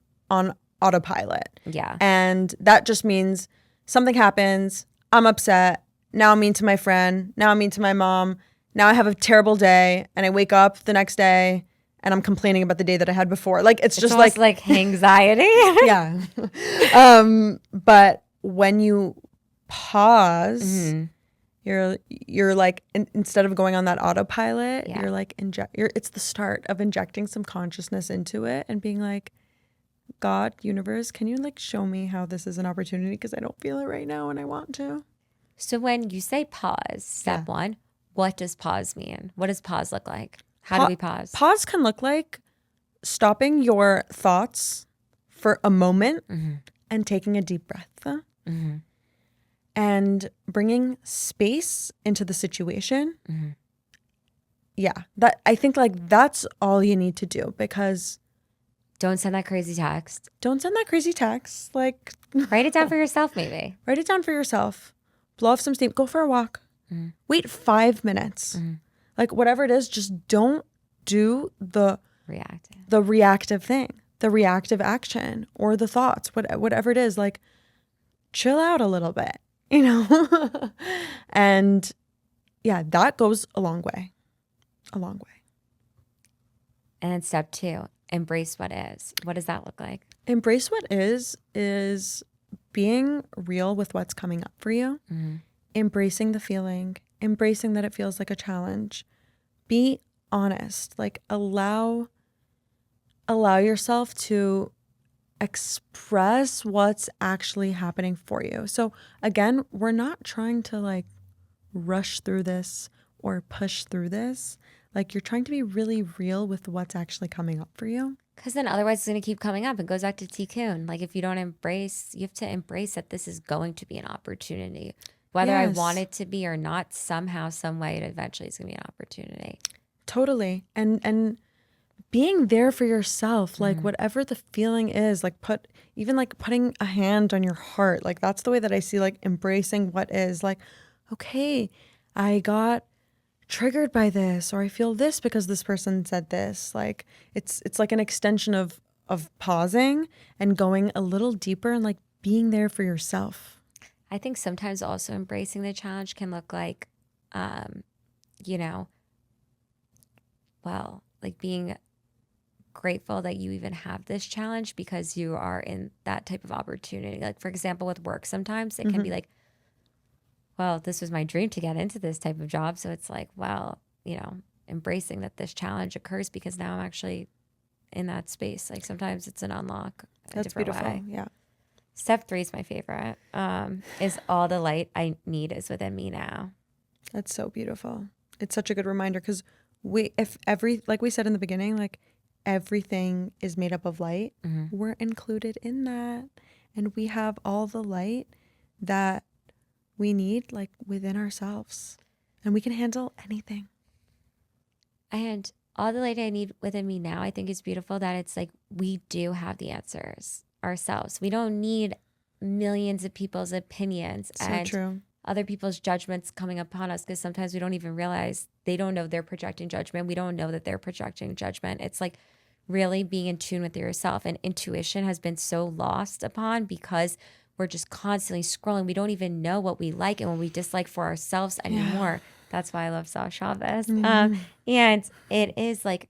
autopilot. Yeah. And that just means something happens, I'm upset, now I'm mean to my friend, now I'm mean to my mom, now I have a terrible day, and I wake up the next day and I'm complaining about the day that I had before. Like it's just like anxiety. Yeah. But when you pause You're like, instead of going on that autopilot, Yeah. you're like, it's the start of injecting some consciousness into it and being like, God, universe, can you like show me how this is an opportunity? Because I don't feel it right now and I want to. So when you say pause, step one, what does pause mean? What does pause look like? How do we pause? Pause can look like stopping your thoughts for a moment and taking a deep breath and bringing space into the situation. Yeah, that I think like that's all you need to do, because Don't send that crazy text. don't send that crazy text. Like, Write it down for yourself, maybe. write it down for yourself. Blow off some steam. Go for a walk. Wait 5 minutes. Like whatever it is, just don't do the reactive thing, the reactive action or the thoughts, whatever it is. Like, chill out a little bit, you know? And yeah, that goes a long way. A long way. And then step two, embrace what is. What does that look like? Embrace what is being real with what's coming up for you. Embracing the feeling, embracing that it feels like a challenge. Be honest, like allow yourself to express what's actually happening for you. So again, we're not trying to like rush through this or push through this. Like, you're trying to be really real with what's actually coming up for you. Because then otherwise it's going to keep coming up. It goes back to tikkun. Like, if you don't embrace, you have to embrace that this is going to be an opportunity. Whether I want it to be or not, somehow, some way, it eventually is going to be an opportunity. Totally. And being there for yourself, like whatever the feeling is, like putting a hand on your heart. Like, that's the way that I see like embracing what is. Like, okay, I got triggered by this, or I feel this because this person said this. Like, it's like an extension of pausing and going a little deeper and like being there for yourself. I think sometimes also embracing the challenge can look like, like being grateful that you even have this challenge because you are in that type of opportunity. Like, for example, with work, sometimes it can be like, well, this was my dream to get into this type of job. So it's like, well, embracing that this challenge occurs because now I'm actually in that space. Like, sometimes it's an unlock. That's beautiful. Way. Yeah. Step 3 is my favorite. Is all the light I need is within me now. That's so beautiful. It's such a good reminder, because like we said in the beginning, like everything is made up of light. We're included in that, and we have all the light that we need, like within ourselves, and we can handle anything. And all the light I need within me now, I think is beautiful that it's like we do have the answers ourselves. We don't need millions of people's opinions and other people's judgments coming upon us, because sometimes we don't even realize they don't know they're projecting judgment. We don't know that they're projecting judgment. It's like really being in tune with yourself, and intuition has been so lost upon because we're just constantly scrolling. We don't even know what we like and what we dislike for ourselves anymore. That's why I love Sal Chavez. And it is like,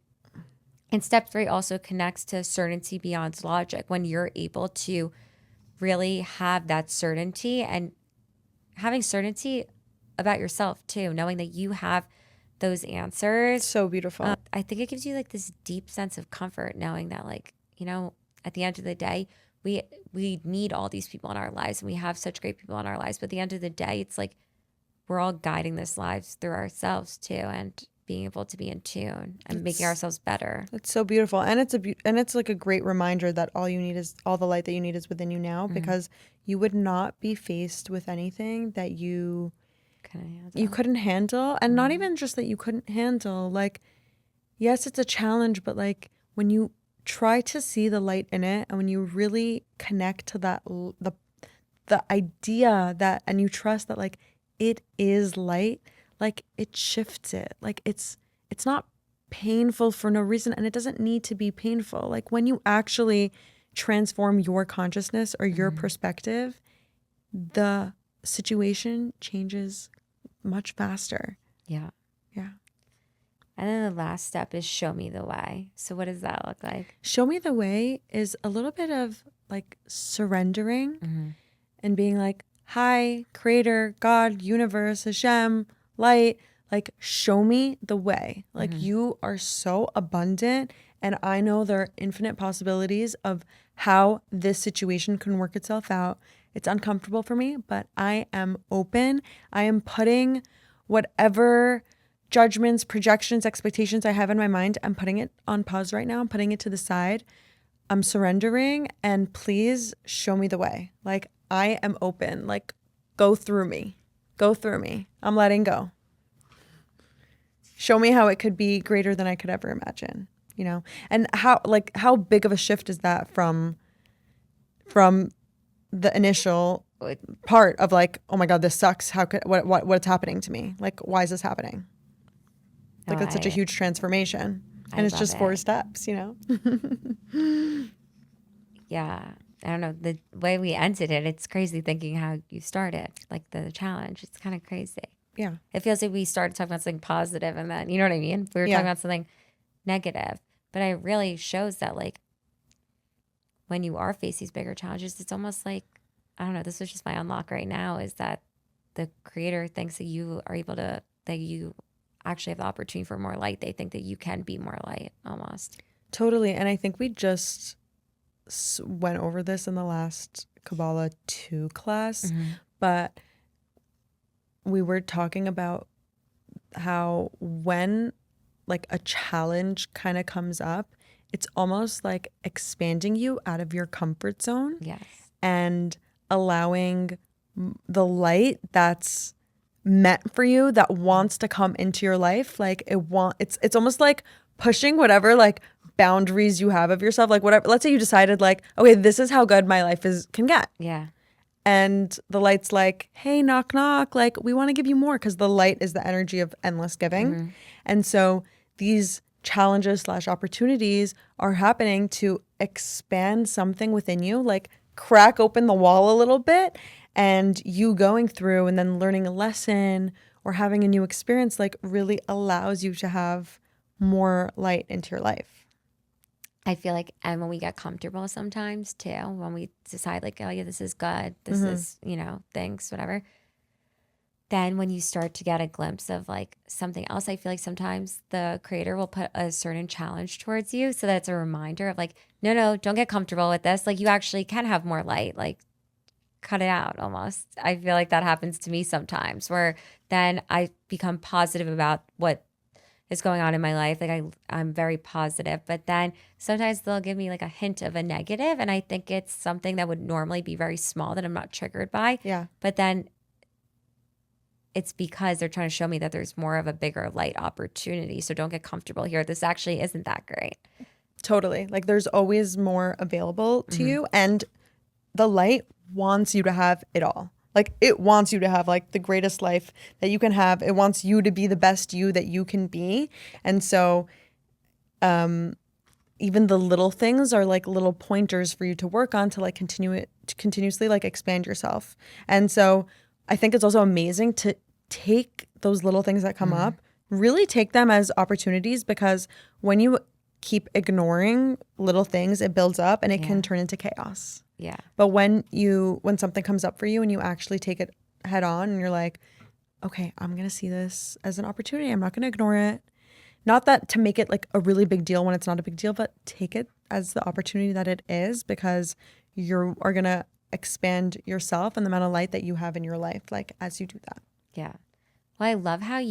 and step 3 also connects to certainty beyond logic. When you're able to really have that certainty, and having certainty about yourself too, knowing that you have those answers. So beautiful. I think it gives you like this deep sense of comfort, knowing that like, at the end of the day, we need all these people in our lives, and we have such great people in our lives. But at the end of the day, it's like we're all guiding this lives through ourselves too, and being able to be in tune and making ourselves better. It's so beautiful, and it's like a great reminder that all the light that you need is within you now, because you would not be faced with anything that you couldn't handle, and not even just that you couldn't handle. Like, yes, it's a challenge, but like when you try to see the light in it, and when you really connect to that the idea that, and you trust that like it is light, like it shifts it. Like it's not painful for no reason, and it doesn't need to be painful. Like, when you actually transform your consciousness or your perspective, the situation changes much faster. Yeah. And then the last step is show me the way. So what does that look like? Show me the way is a little bit of like surrendering and being like, hi, creator, God, universe, Hashem, light, like show me the way. Like you are so abundant, and I know there are infinite possibilities of how this situation can work itself out. It's uncomfortable for me, but I am open. I am putting whatever judgments, projections, expectations I have in my mind, I'm putting it on pause right now. I'm putting it to the side. I'm surrendering, and please show me the way. Like I am open. Like go through me. Go through me. I'm letting go. Show me how it could be greater than I could ever imagine, you know? And how big of a shift is that from the initial part of like, oh my God, this sucks. How could what's happening to me? Like, why is this happening? Like that's such a huge transformation. And it's just 4 steps, you know? Yeah. I don't know. The way we ended it, it's crazy thinking how you started, like the challenge. It's kind of crazy. Yeah. It feels like we started talking about something positive and then, you know what I mean? We were talking about something negative. But it really shows that, like, when you are facing these bigger challenges, it's almost like, I don't know, this is just my unlock right now, is that the creator thinks that you are able to, that you actually have the opportunity for more light. They think that you can be more light almost. Totally. And I think we just went over this in the last Kabbalah 2 class, but we were talking about how when like a challenge kind of comes up, it's almost like expanding you out of your comfort zone. Yes. And allowing the light meant for you, that wants to come into your life. Like it's almost like pushing whatever like boundaries you have of yourself, like whatever. Let's say you decided like, okay, this is how good my life can get. Yeah. And the light's like, hey, knock, knock. Like, we want to give you more, because the light is the energy of endless giving. And so these challenges / opportunities are happening to expand something within you, like crack open the wall a little bit, and you going through and then learning a lesson or having a new experience like really allows you to have more light into your life. I feel like, and when we get comfortable sometimes too, when we decide like, oh yeah, this is good, this is, you know, thanks, whatever. Then when you start to get a glimpse of like something else, I feel like sometimes the creator will put a certain challenge towards you. So that's a reminder of like, no, don't get comfortable with this. Like you actually can have more light, like cut it out almost. I feel like that happens to me sometimes, where then I become positive about what is going on in my life. Like I'm very positive, but then sometimes they'll give me like a hint of a negative, and I think it's something that would normally be very small that I'm not triggered by. Yeah. But then it's because they're trying to show me that there's more of a bigger light opportunity. So don't get comfortable here. This actually isn't that great. Totally. Like there's always more available to you, and the light wants you to have it all. Like it wants you to have like the greatest life that you can have. It wants you to be the best you that you can be. And so even the little things are like little pointers for you to work on to like continuously like expand yourself. And so I think it's also amazing to take those little things that come up, really take them as opportunities, because when you keep ignoring little things, it builds up and it can turn into chaos. Yeah. But when something comes up for you and you actually take it head on and you're like, okay, I'm going to see this as an opportunity. I'm not going to ignore it. Not that to make it like a really big deal when it's not a big deal, but take it as the opportunity that it is, because you are going to expand yourself and the amount of light that you have in your life, like as you do that. Yeah. Well, I love how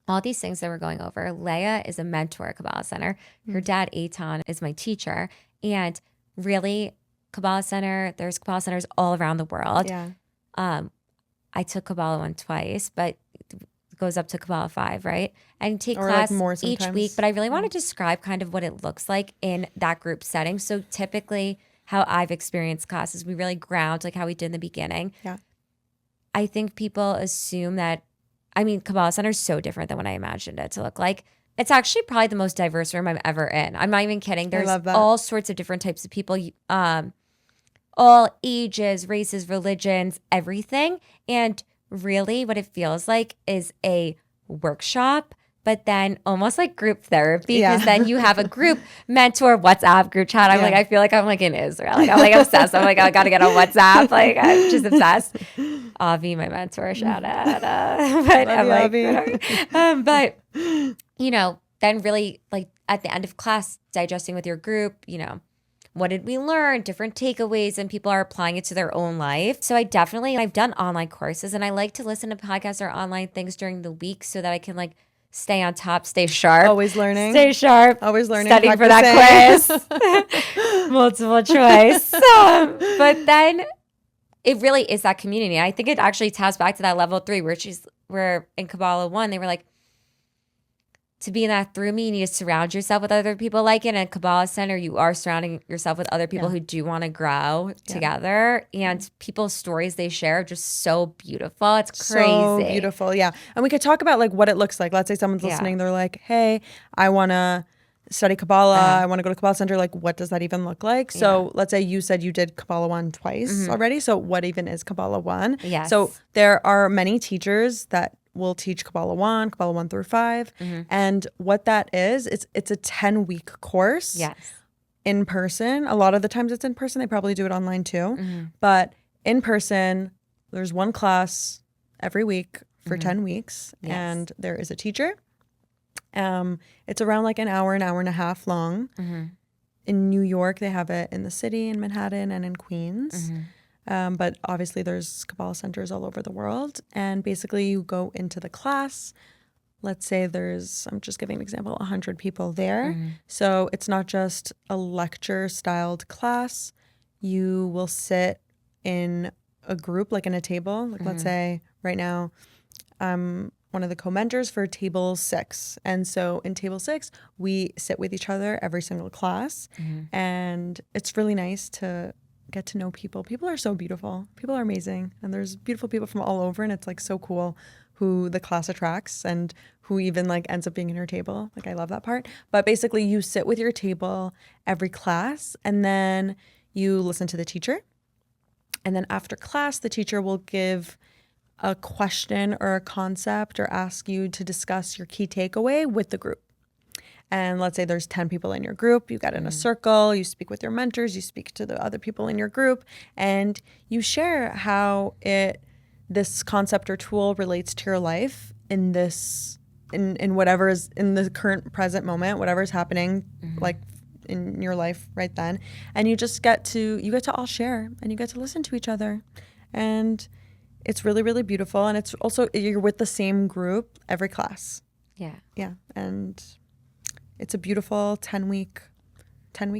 all these things that we're going over. Leah is a mentor at Kabbalah Center. Her dad, Eitan, is my teacher. And really, Kabbalah Center, there's Kabbalah Centers all around the world. Yeah. I took Kabbalah 1 twice, but it goes up to Kabbalah 5, right? And take Or class like more each sometimes. week. But I really want to describe kind of what it looks like in that group setting. So typically how I've experienced classes, we really ground like how we did in the beginning. Yeah. I think people assume that, I mean, Kabbalah Center is so different than what I imagined it to look like. It's actually probably the most diverse room I'm ever in. I'm not even kidding. There's all sorts of different types of people, all ages, races, religions, everything. And really what it feels like is a workshop but then almost like group therapy, because then you have a group mentor WhatsApp group chat. I'm like, I feel like I'm like in Israel. Like I'm like obsessed. I'm like, I gotta get on WhatsApp. Like I'm just obsessed. Avi, my mentor, shout out. But I'm like, but then really like at the end of class, digesting with your group, what did we learn? Different takeaways, and people are applying it to their own life. So I've done online courses, and I like to listen to podcasts or online things during the week so that I can like stay on top, stay sharp. Always learning. Stay sharp. Always learning. Studying for that quiz. Multiple choice. But then it really is that community. I think it actually taps back to that level 3 where in Kabbalah 1, they were like, to be in that through me, you need to surround yourself with other people like it. And at Kabbalah Center, you are surrounding yourself with other people who do want to grow together. And people's stories they share are just so beautiful. It's crazy. So beautiful, yeah. And we could talk about like what it looks like. Let's say someone's listening. They're like, hey, I want to study Kabbalah. I want to go to Kabbalah Center. Like, what does that even look like? So let's say you said you did Kabbalah 1 twice already. So what even is Kabbalah 1? Yes. So there are many teachers that will teach Kabbalah 1 through 5. And what that is, it's a 10-week course. Yes. In person. A lot of the times it's in person. They probably do it online too. But in person, there's one class every week for 10 weeks. Yes. And there is a teacher. It's around like an hour and a half long. In New York, they have it in the city, in Manhattan, and in Queens. But obviously there's Kabbalah centers all over the world. And basically you go into the class. Let's say I'm just giving an example, 100 people there. So it's not just a lecture styled class. You will sit in a group, like in a table. Like let's say right now, I'm one of the co-mentors for table 6. And so in table 6, we sit with each other every single class. And it's really nice to get to know people. People are so beautiful. People are amazing. And there's beautiful people from all over. And it's like so cool who the class attracts and who even like ends up being in your table. Like I love that part. But basically you sit with your table every class and then you listen to the teacher. And then after class, the teacher will give a question or a concept or ask you to discuss your key takeaway with the group. And let's say there's 10 people in your group, you get in a circle, you speak with your mentors, you speak to the other people in your group, and you share how this concept or tool relates to your life in whatever is in the current present moment, whatever is happening like in your life right then. And you get to all share and you get to listen to each other. And it's really, really beautiful. And it's also, you're with the same group every class. Yeah. Yeah. And it's a beautiful 10-week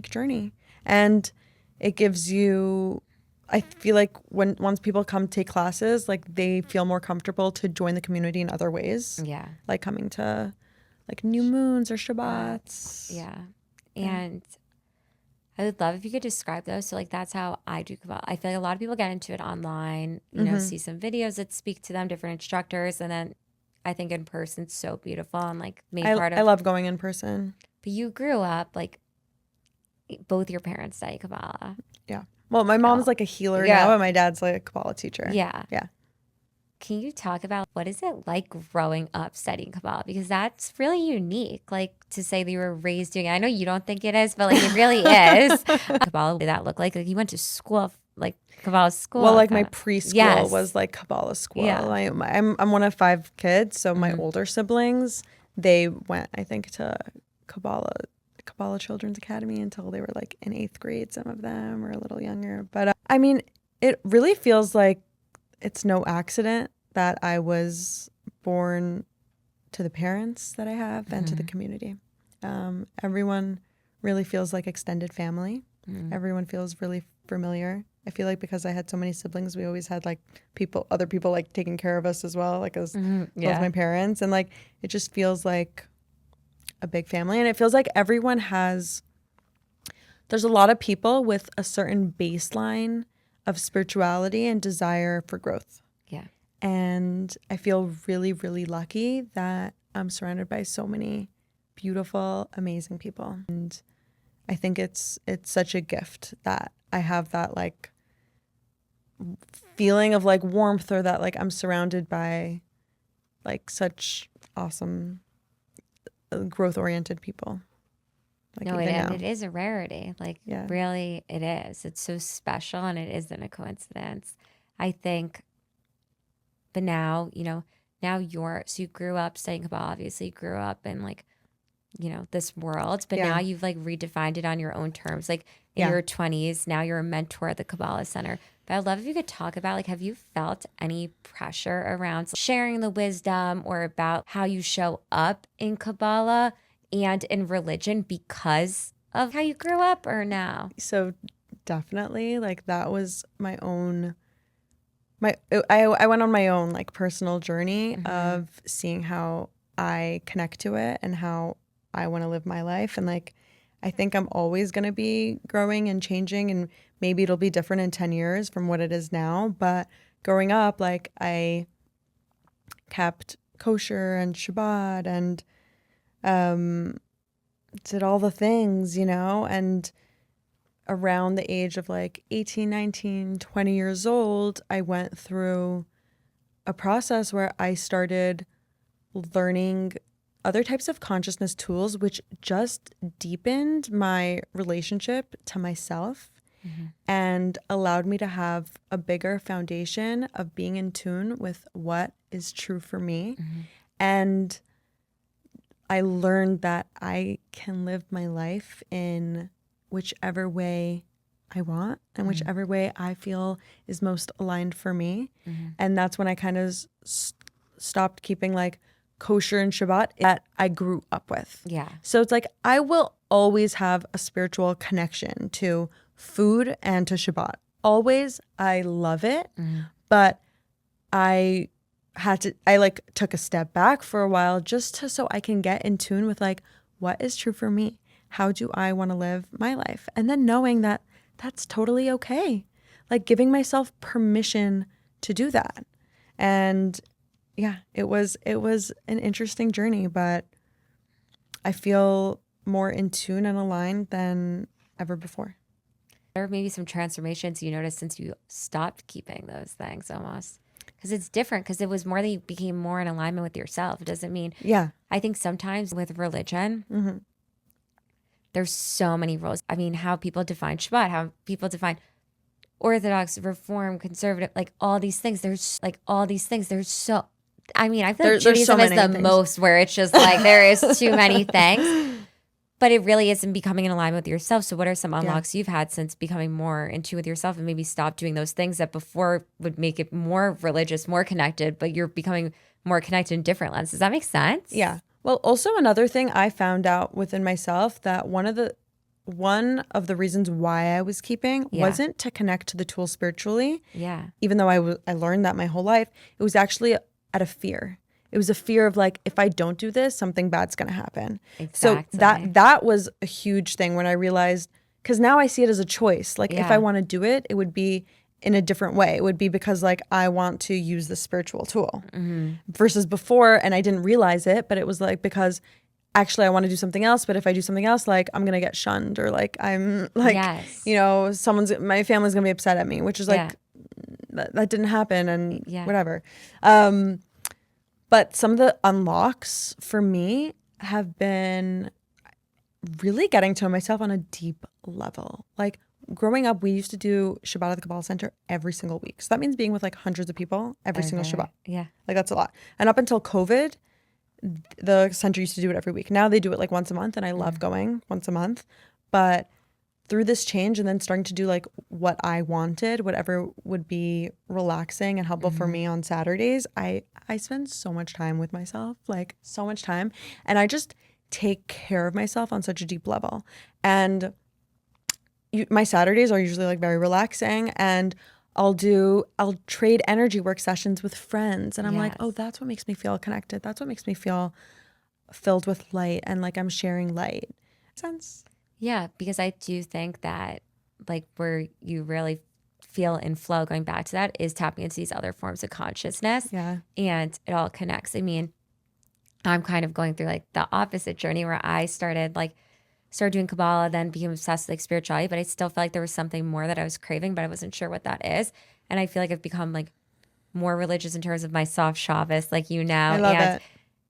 journey. And it gives you, I feel like once people come take classes, like they feel more comfortable to join the community in other ways. Yeah. Like coming to like new moons or Shabbats. Yeah. And I would love if you could describe those. So like that's how I do Kabbalah. I feel like a lot of people get into it online, see some videos that speak to them, different instructors, and then I think in person it's so beautiful and like I love going in person. But you grew up like both your parents study Kabbalah. Yeah. Well, my mom's like a healer now, and my dad's like a Kabbalah teacher. Yeah. Yeah. Can you talk about what is it like growing up studying Kabbalah? Because that's really unique. Like to say that you were raised doing it. I know you don't think it is, but like it really is. Kabbalah, what did that look like? Like you went to school, like Kabbalah school. Well, like my preschool was like Kabbalah school. Yeah. I'm one of 5 kids, so my older siblings, they went, I think, to Kabbalah Children's Academy until they were like in 8th grade. Some of them were a little younger. But I mean, it really feels like it's no accident that I was born to the parents that I have and to the community. Everyone really feels like extended family. Everyone feels really familiar. I feel like because I had so many siblings, we always had like other people like taking care of us as well, like as well as my parents. And like, it just feels like a big family. And it feels like there's a lot of people with a certain baseline of spirituality and desire for growth. Yeah. And I feel really, really lucky that I'm surrounded by so many beautiful, amazing people. And I think it's such a gift that I have that like feeling of like warmth, or that like I'm surrounded by like such awesome growth-oriented people. Like No, even and now. it is a rarity. Like, Yeah. really, it is. It's so special, and it isn't a coincidence. I think, but now, now so you grew up studying Kabbalah, obviously, you grew up in like, this world, but now Yeah. you've like redefined it on your own terms. Like in Yeah. your 20s, now you're a mentor at the Kabbalah Center. But I'd love if you could talk about like, have you felt any pressure around sharing the wisdom or about how you show up in Kabbalah and in religion because of how you grew up or now? So definitely, like that was my own. I went on my own like personal journey of seeing how I connect to it and how I want to live my life. And like, I think I'm always going to be growing and changing, and maybe it'll be different in 10 years from what it is now. But growing up, like I kept kosher and Shabbat and did all the things, and around the age of like 18, 19, 20 years old, I went through a process where I started learning other types of consciousness tools, which just deepened my relationship to myself and allowed me to have a bigger foundation of being in tune with what is true for me. And I learned that I can live my life in whichever way I want and whichever way I feel is most aligned for me. And that's when I kind of stopped keeping like kosher and Shabbat that I grew up with. Yeah. So it's like I will always have a spiritual connection to food and to Shabbat. Always. I love it. But I like took a step back for a while just so I can get in tune with like what is true for me. How do I want to live my life? And then knowing that that's totally okay. Like giving myself permission to do that. And yeah, it was an interesting journey, but I feel more in tune and aligned than ever before. Or maybe some transformations you noticed since you stopped keeping those things almost. Because it's different, because it was more that you became more in alignment with yourself. It doesn't mean, I think sometimes with religion, there's so many rules. I mean, how people define Shabbat, how people define Orthodox, Reform, Conservative, like all these things. There's so, I mean, I feel like Judaism so is the things. most where it's just like there is too many things. But it really isn't becoming in alignment with yourself. So what are some unlocks you've had since becoming more in tune with yourself and maybe stop doing those things that before would make it more religious, more connected, but you're becoming more connected in different lenses? Does that make sense? Yeah. Well, also another thing I found out within myself that one of the reasons why I was keeping wasn't to connect to the tool spiritually. Yeah. Even though I learned that my whole life, it was actually out of fear. It was a fear of like, if I don't do this, something bad's going to happen. Exactly. So that was a huge thing when I realized, because now I see it as a choice. Like if I want to do it, it would be in a different way. It would be because like I want to use the spiritual tool versus before. And I didn't realize it, but it was like, because actually I want to do something else. But if I do something else, like I'm going to get shunned or like I'm like, my family's going to be upset at me, which is like, that didn't happen and whatever. But some of the unlocks for me have been really getting to know myself on a deep level. Like growing up, we used to do Shabbat at the Kabbalah Center every single week. So that means being with like hundreds of people every single Shabbat. Yeah. Like that's a lot. And up until COVID, the center used to do it every week. Now they do it like once a month, and I love going once a month. But through this change and then starting to do like what I wanted, whatever would be relaxing and helpful for me on Saturdays, I spend so much time with myself, like so much time. And I just take care of myself on such a deep level. And my Saturdays are usually like very relaxing, and I'll trade energy work sessions with friends. And I'm like, oh, that's what makes me feel connected. That's what makes me feel filled with light and like I'm sharing light. Makes sense? Yeah, because I do think that like where you really feel in flow, going back to that, is tapping into these other forms of consciousness. Yeah. And it all connects. I mean, I'm kind of going through like the opposite journey where I started doing Kabbalah, then became obsessed with like spirituality, but I still felt like there was something more that I was craving, but I wasn't sure what that is. And I feel like I've become like more religious in terms of my soft Shabbos, like I love it.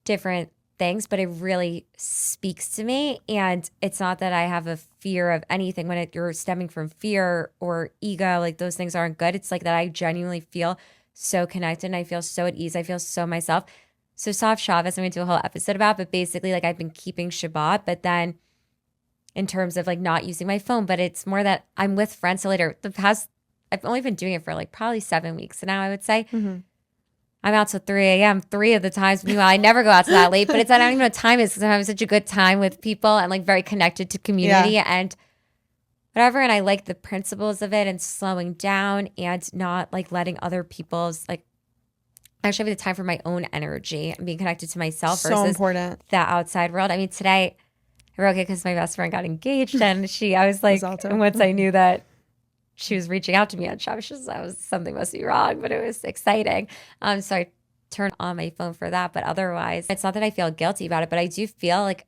different things, but it really speaks to me. And it's not that I have a fear of anything when you're stemming from fear or ego, like those things aren't good. It's like that I genuinely feel so connected and I feel so at ease. I feel so myself. So soft Shabbos, I'm going to do a whole episode about, but basically like I've been keeping Shabbat, but then in terms of like not using my phone, but it's more that I'm with friends. So later I've only been doing it for like probably 7 weeks now, I would say. Mm-hmm. I'm out till 3 a.m. 3 of the times. Meanwhile, I never go out to that late, but it's I don't even know what time it is because I'm having such a good time with people and like very connected to community and whatever. And I like the principles of it and slowing down and not like letting other people's like actually having the time for my own energy and being connected to myself So important. the outside world. I mean, today I wrote it because my best friend got engaged and I was like, and once I knew that she was reaching out to me on Shabbos, something must be wrong, but it was exciting. So I turned on my phone for that. But otherwise, it's not that I feel guilty about it, but I do feel like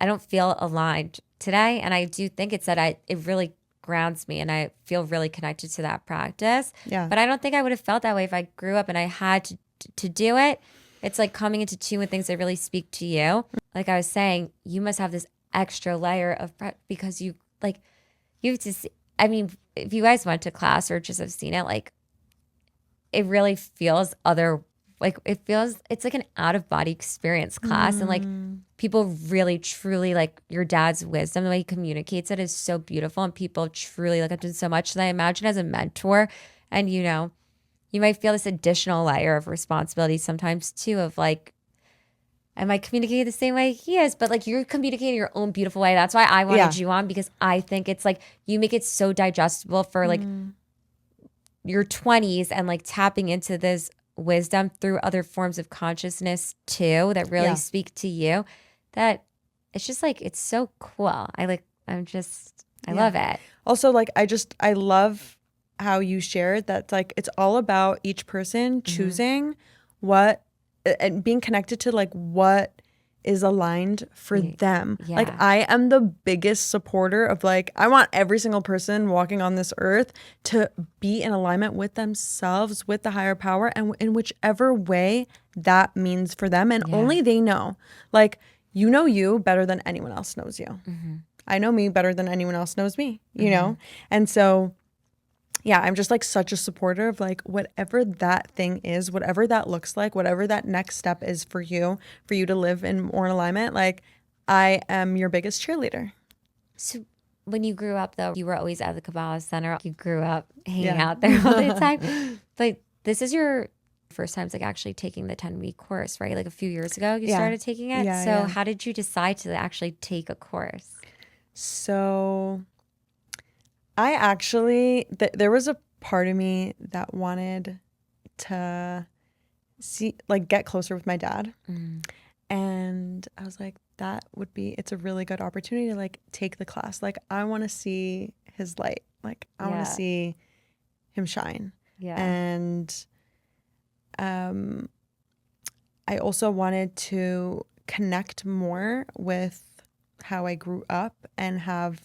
I don't feel aligned today. And I do think it's that it really grounds me and I feel really connected to that practice. Yeah. But I don't think I would have felt that way if I grew up and I had to do it. It's like coming into tune with things that really speak to you. Like I was saying, you must have this extra layer of because you have to see, I mean, if you guys went to class or just have seen it, like it really feels it's like an out of body experience class. And like people really, truly like your dad's wisdom, the way he communicates it is so beautiful. And people truly look up to him so much. And I imagine as a mentor and, you might feel this additional layer of responsibility sometimes too of like, am I communicating the same way he is? But like you're communicating your own beautiful way. That's why I wanted you on because I think it's like you make it so digestible for like your 20s and like tapping into this wisdom through other forms of consciousness too that really speak to you that it's just like it's so cool. I love it. Also like I love how you shared that like it's all about each person choosing what and being connected to like what is aligned for them. Yeah. Like I am the biggest supporter of like I want every single person walking on this earth to be in alignment with themselves, with the higher power, and in whichever way that means for them. And only they know. Like you know you better than anyone else knows you. I know me better than anyone else knows me, you know? And so yeah, I'm just like such a supporter of like whatever that thing is, whatever that looks like, whatever that next step is for you to live in more alignment. Like I am your biggest cheerleader. So when you grew up though, you were always at the Kabbalah Center. You grew up hanging out there all the time. But this is your first time like actually taking the 10-week course, right? Like a few years ago you started taking it. So how did you decide to actually take a course? So I actually, there was a part of me that wanted to get closer with my dad. And I was like, it's a really good opportunity to like take the class. Like I want to see his light. Like I want to see him shine. Yeah. And I also wanted to connect more with how I grew up and have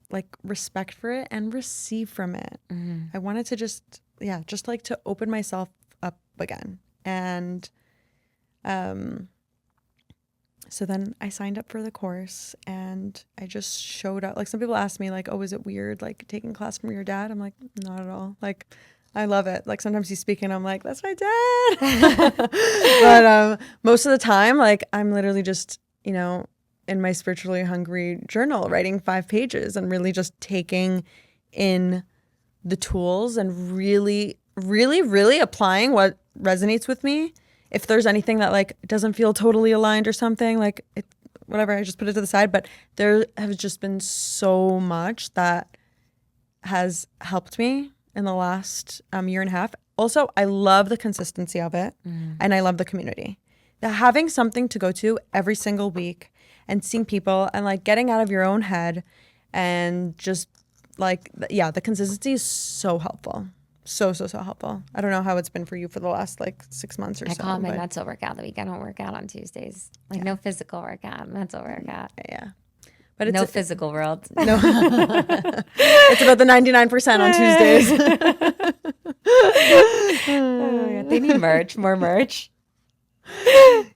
like respect for it and receive from it. I wanted to just like to open myself up again. And so then I signed up for the course and I just showed up. Like some people ask me like, oh, is it weird like taking class from your dad? I'm like, not at all. Like I love it. Like sometimes he's speaking, I'm like, that's my dad. But most of the time, like I'm literally just, in my spiritually hungry journal, writing 5 pages and really just taking in the tools and really, really, really applying what resonates with me. If there's anything that like doesn't feel totally aligned or something, like whatever, I just put it to the side. But there has just been so much that has helped me in the last year and a half. Also, I love the consistency of it and I love the community. Having something to go to every single week and seeing people and like getting out of your own head and just like, the consistency is so helpful. So helpful. I don't know how it's been for you for the last like 6 months or so. I call it my mental workout the week. I don't work out on Tuesdays. Like no physical workout, mental workout. Yeah. But it's no physical world. No. It's about the 99% on Tuesdays. They need merch, more merch.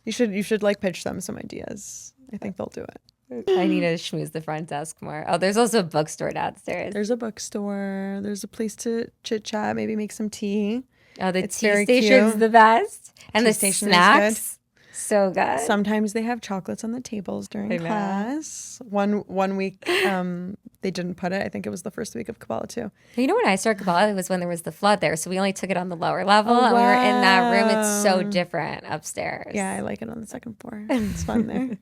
You should like pitch them some ideas. I think they'll do it. I need to schmooze the front desk more. Oh, there's also a bookstore downstairs. There's a bookstore. There's a place to chit chat, maybe make some tea. Oh, the It's tea very station's cute. the best. And Tea the station is snacks, so good. Sometimes they have chocolates on the tables during I know. class. One week they didn't put it. I think it was the first week of Kabbalah too. You know, when I started Kabbalah, it was when there was the flood there. So we only took it on the lower level. Oh, and we were in that room. It's so wow. different upstairs. Yeah, I like it on the second floor. It's fun there.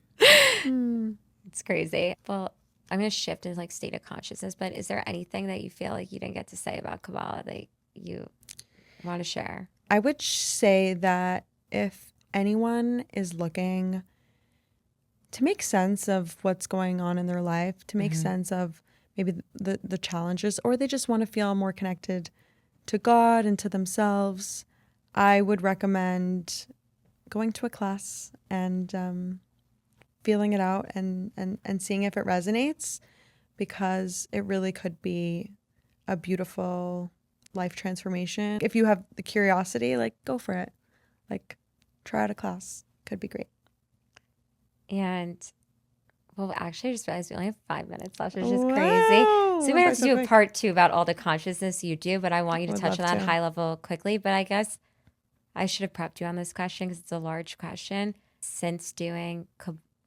It's crazy. Well, I'm going to shift into like state of consciousness, but is there anything that you feel like you didn't get to say about Kabbalah that you want to share? I would say that if anyone is looking to make sense of what's going on in their life, to make sense of maybe the challenges, or they just want to feel more connected to God and to themselves, I would recommend going to a class and feeling it out and seeing if it resonates, because it really could be a beautiful life transformation. If you have the curiosity, like, go for it. Like, try out a class. Could be great. And well, actually, I just realized we only have 5 minutes left, which is Wow. crazy. So we might have That's to so do a quick. part 2 about all the consciousness you do, but I want you to Would touch on love that to. high level quickly. But I guess I should have prepped you on this question because it's a large question. Since doing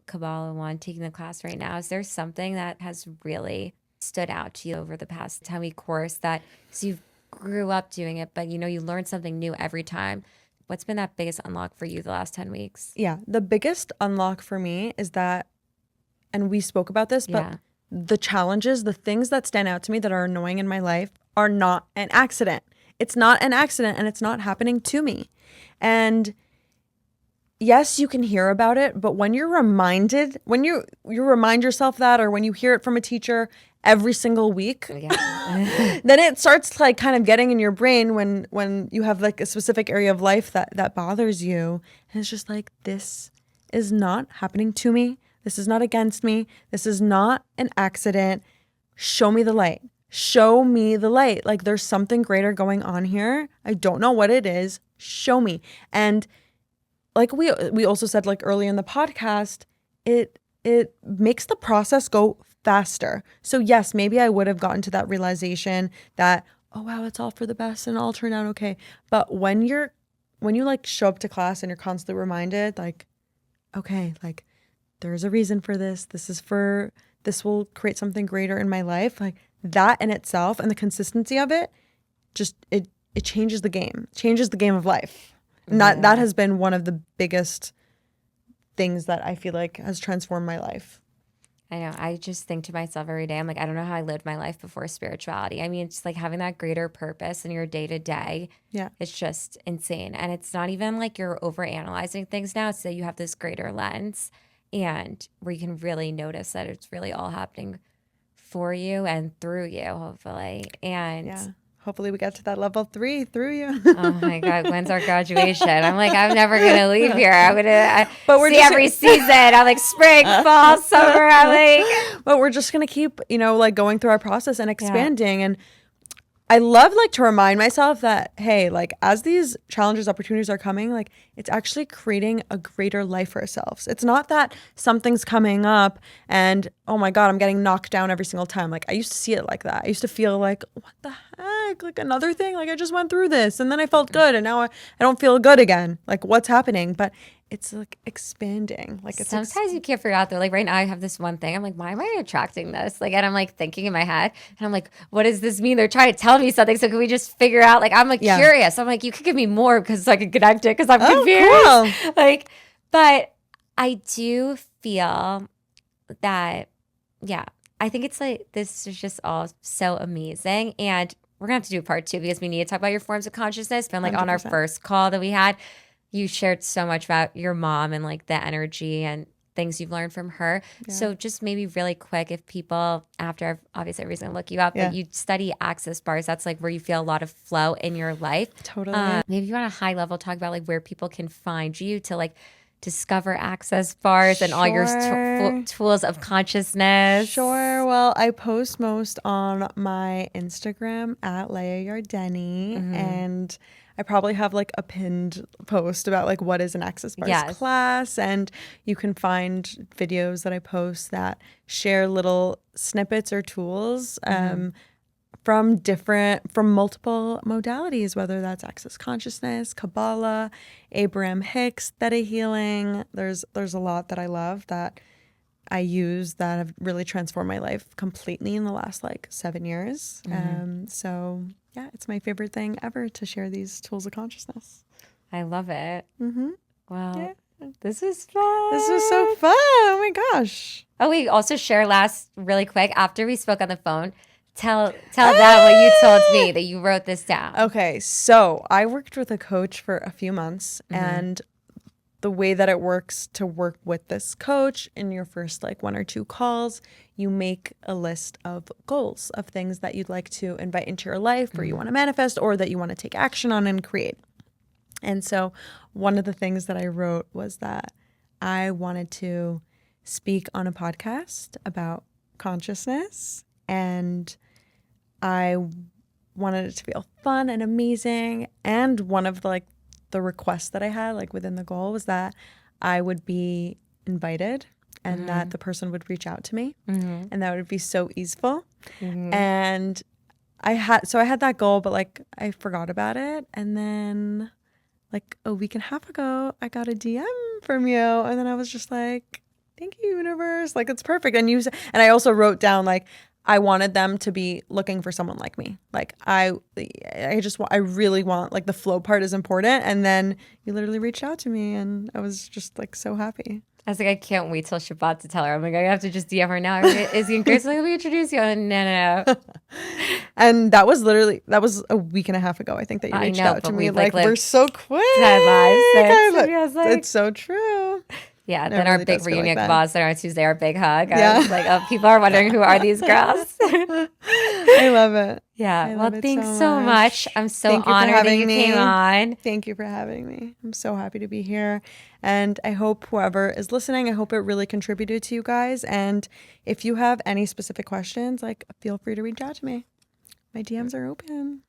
Kabbalah 1, taking the class right now, is there something that has really stood out to you over the past 10-week course that, so you grew up doing it, but you know, you learned something new every time? What's been that biggest unlock for you the last 10 weeks? Yeah, the biggest unlock for me is that, and we spoke about this, but Yeah. the challenges, the things that stand out to me that are annoying in my life are not an accident. It's not an accident, and it's not happening to me. And yes, you can hear about it, but when you're reminded, when you remind yourself that, or when you hear it from a teacher every single week, Yeah. then it starts like kind of getting in your brain when you have like a specific area of life that bothers you, and it's just like, this is not happening to me. This is not against me. This is not an accident. Show me the light. Show me the light. Like, there's something greater going on here. I don't know what it is. Show me. And like we also said, like early in the podcast, it makes the process go faster. So yes, maybe I would have gotten to that realization that, oh wow, it's all for the best and all turned out okay. But when you like show up to class and you're constantly reminded, like, okay, like, there's a reason for this. This will create something greater in my life. Like, that in itself and the consistency of it, just it changes the game. Changes the game of life. And that has been one of the biggest things that I feel like has transformed my life. I know. I just think to myself every day, I'm like, I don't know how I lived my life before spirituality. I mean, it's like having that greater purpose in your day to day. Yeah. It's just insane. And it's not even like you're overanalyzing things now. It's that you have this greater lens and where you can really notice that it's really all happening for you and through you, hopefully. And Yeah. Hopefully we get to that level 3 through you. oh my God, when's our graduation? I'm like, I'm never going to leave here. I'm going to But we're see just- every season. I'm like spring, fall, summer. I'm like, But we're just going to keep, like going through our process and expanding. And I love like to remind myself that, hey, like as these challenges, opportunities are coming, like it's actually creating a greater life for ourselves. It's not that something's coming up and, oh my God, I'm getting knocked down every single time. Like I used to see it like that. I used to feel like, what the heck? Like another thing? Like I just went through this and then I felt good and now I don't feel good again. Like what's happening? But it's like expanding. Like it's sometimes you can't figure out though. Like right now I have this one thing. I'm like, why am I attracting this? Like, and I'm like thinking in my head and I'm like, what does this mean? They're trying to tell me something. So can we just figure out? Like, I'm like curious. I'm like, you could give me more because I can connect it because I'm confused. Cool. Like, but I do feel that, yeah, I think it's like, this is just all so amazing. And we're going to have to do part 2 because we need to talk about your forms of consciousness. But like 100%. On our first call that we had, you shared so much about your mom and like the energy and things you've learned from her. Yeah. So just maybe really quick, if people, after obviously everybody's going to look you up, but you study access bars, that's like where you feel a lot of flow in your life. Totally. Maybe you want to high level talk about like where people can find you to like discover access bars and all your Sure. tools of consciousness? Sure. Well, I post most on my Instagram at Lea Yordani, and I probably have like a pinned post about like what is an Access Bars Yes. class, and you can find videos that I post that share little snippets or tools from multiple modalities, whether that's Access Consciousness, Kabbalah, Abraham Hicks, Theta Healing. There's a lot that I love that I use that have really transformed my life completely in the last like 7 years. So yeah, it's my favorite thing ever to share these tools of consciousness. I love it. Wow. Yeah. This is fun. This was so fun. Oh my gosh. Oh, we also share last really quick after we spoke on the phone. Tell them what you told me, that you wrote this down. Okay, so I worked with a coach for a few months, and the way that it works to work with this coach, in your first like 1 or 2 calls, you make a list of goals of things that you'd like to invite into your life, or you want to manifest, or that you want to take action on and create. And so one of the things that I wrote was that I wanted to speak on a podcast about consciousness, and I wanted it to feel fun and amazing. And one of the requests that I had like within the goal was that I would be invited and that the person would reach out to me, and that would be so easeful. And I had that goal, but like I forgot about it. And then like a week and a half ago, I got a DM from you, and then I was just like, thank you, universe. Like, it's perfect. And I also wrote down like, I wanted them to be looking for someone like me. Like I really want, like, the flow part is important. And then you literally reached out to me, and I was just like so happy. I was like, I can't wait till Shabbat to tell her. I'm like, I have to just DM her now. Is he Grace? Let me introduce you. No. And that was a week and a half ago, I think, that you reached out to me. Like, we're so quick. 10 lives since. It's so true. Yeah, It then our really big does feel reunion like Kabbalah Center on Tuesday, our big hug. I was like, oh, people are wondering, who are these girls? I love it. Yeah. love Well, it thanks so so much. I'm so Thank you for honored that having you me. came on. Thank you for having me. I'm so happy to be here. And I hope whoever is listening, I hope it really contributed to you guys. And if you have any specific questions, like, feel free to reach out to me. My DMs are open.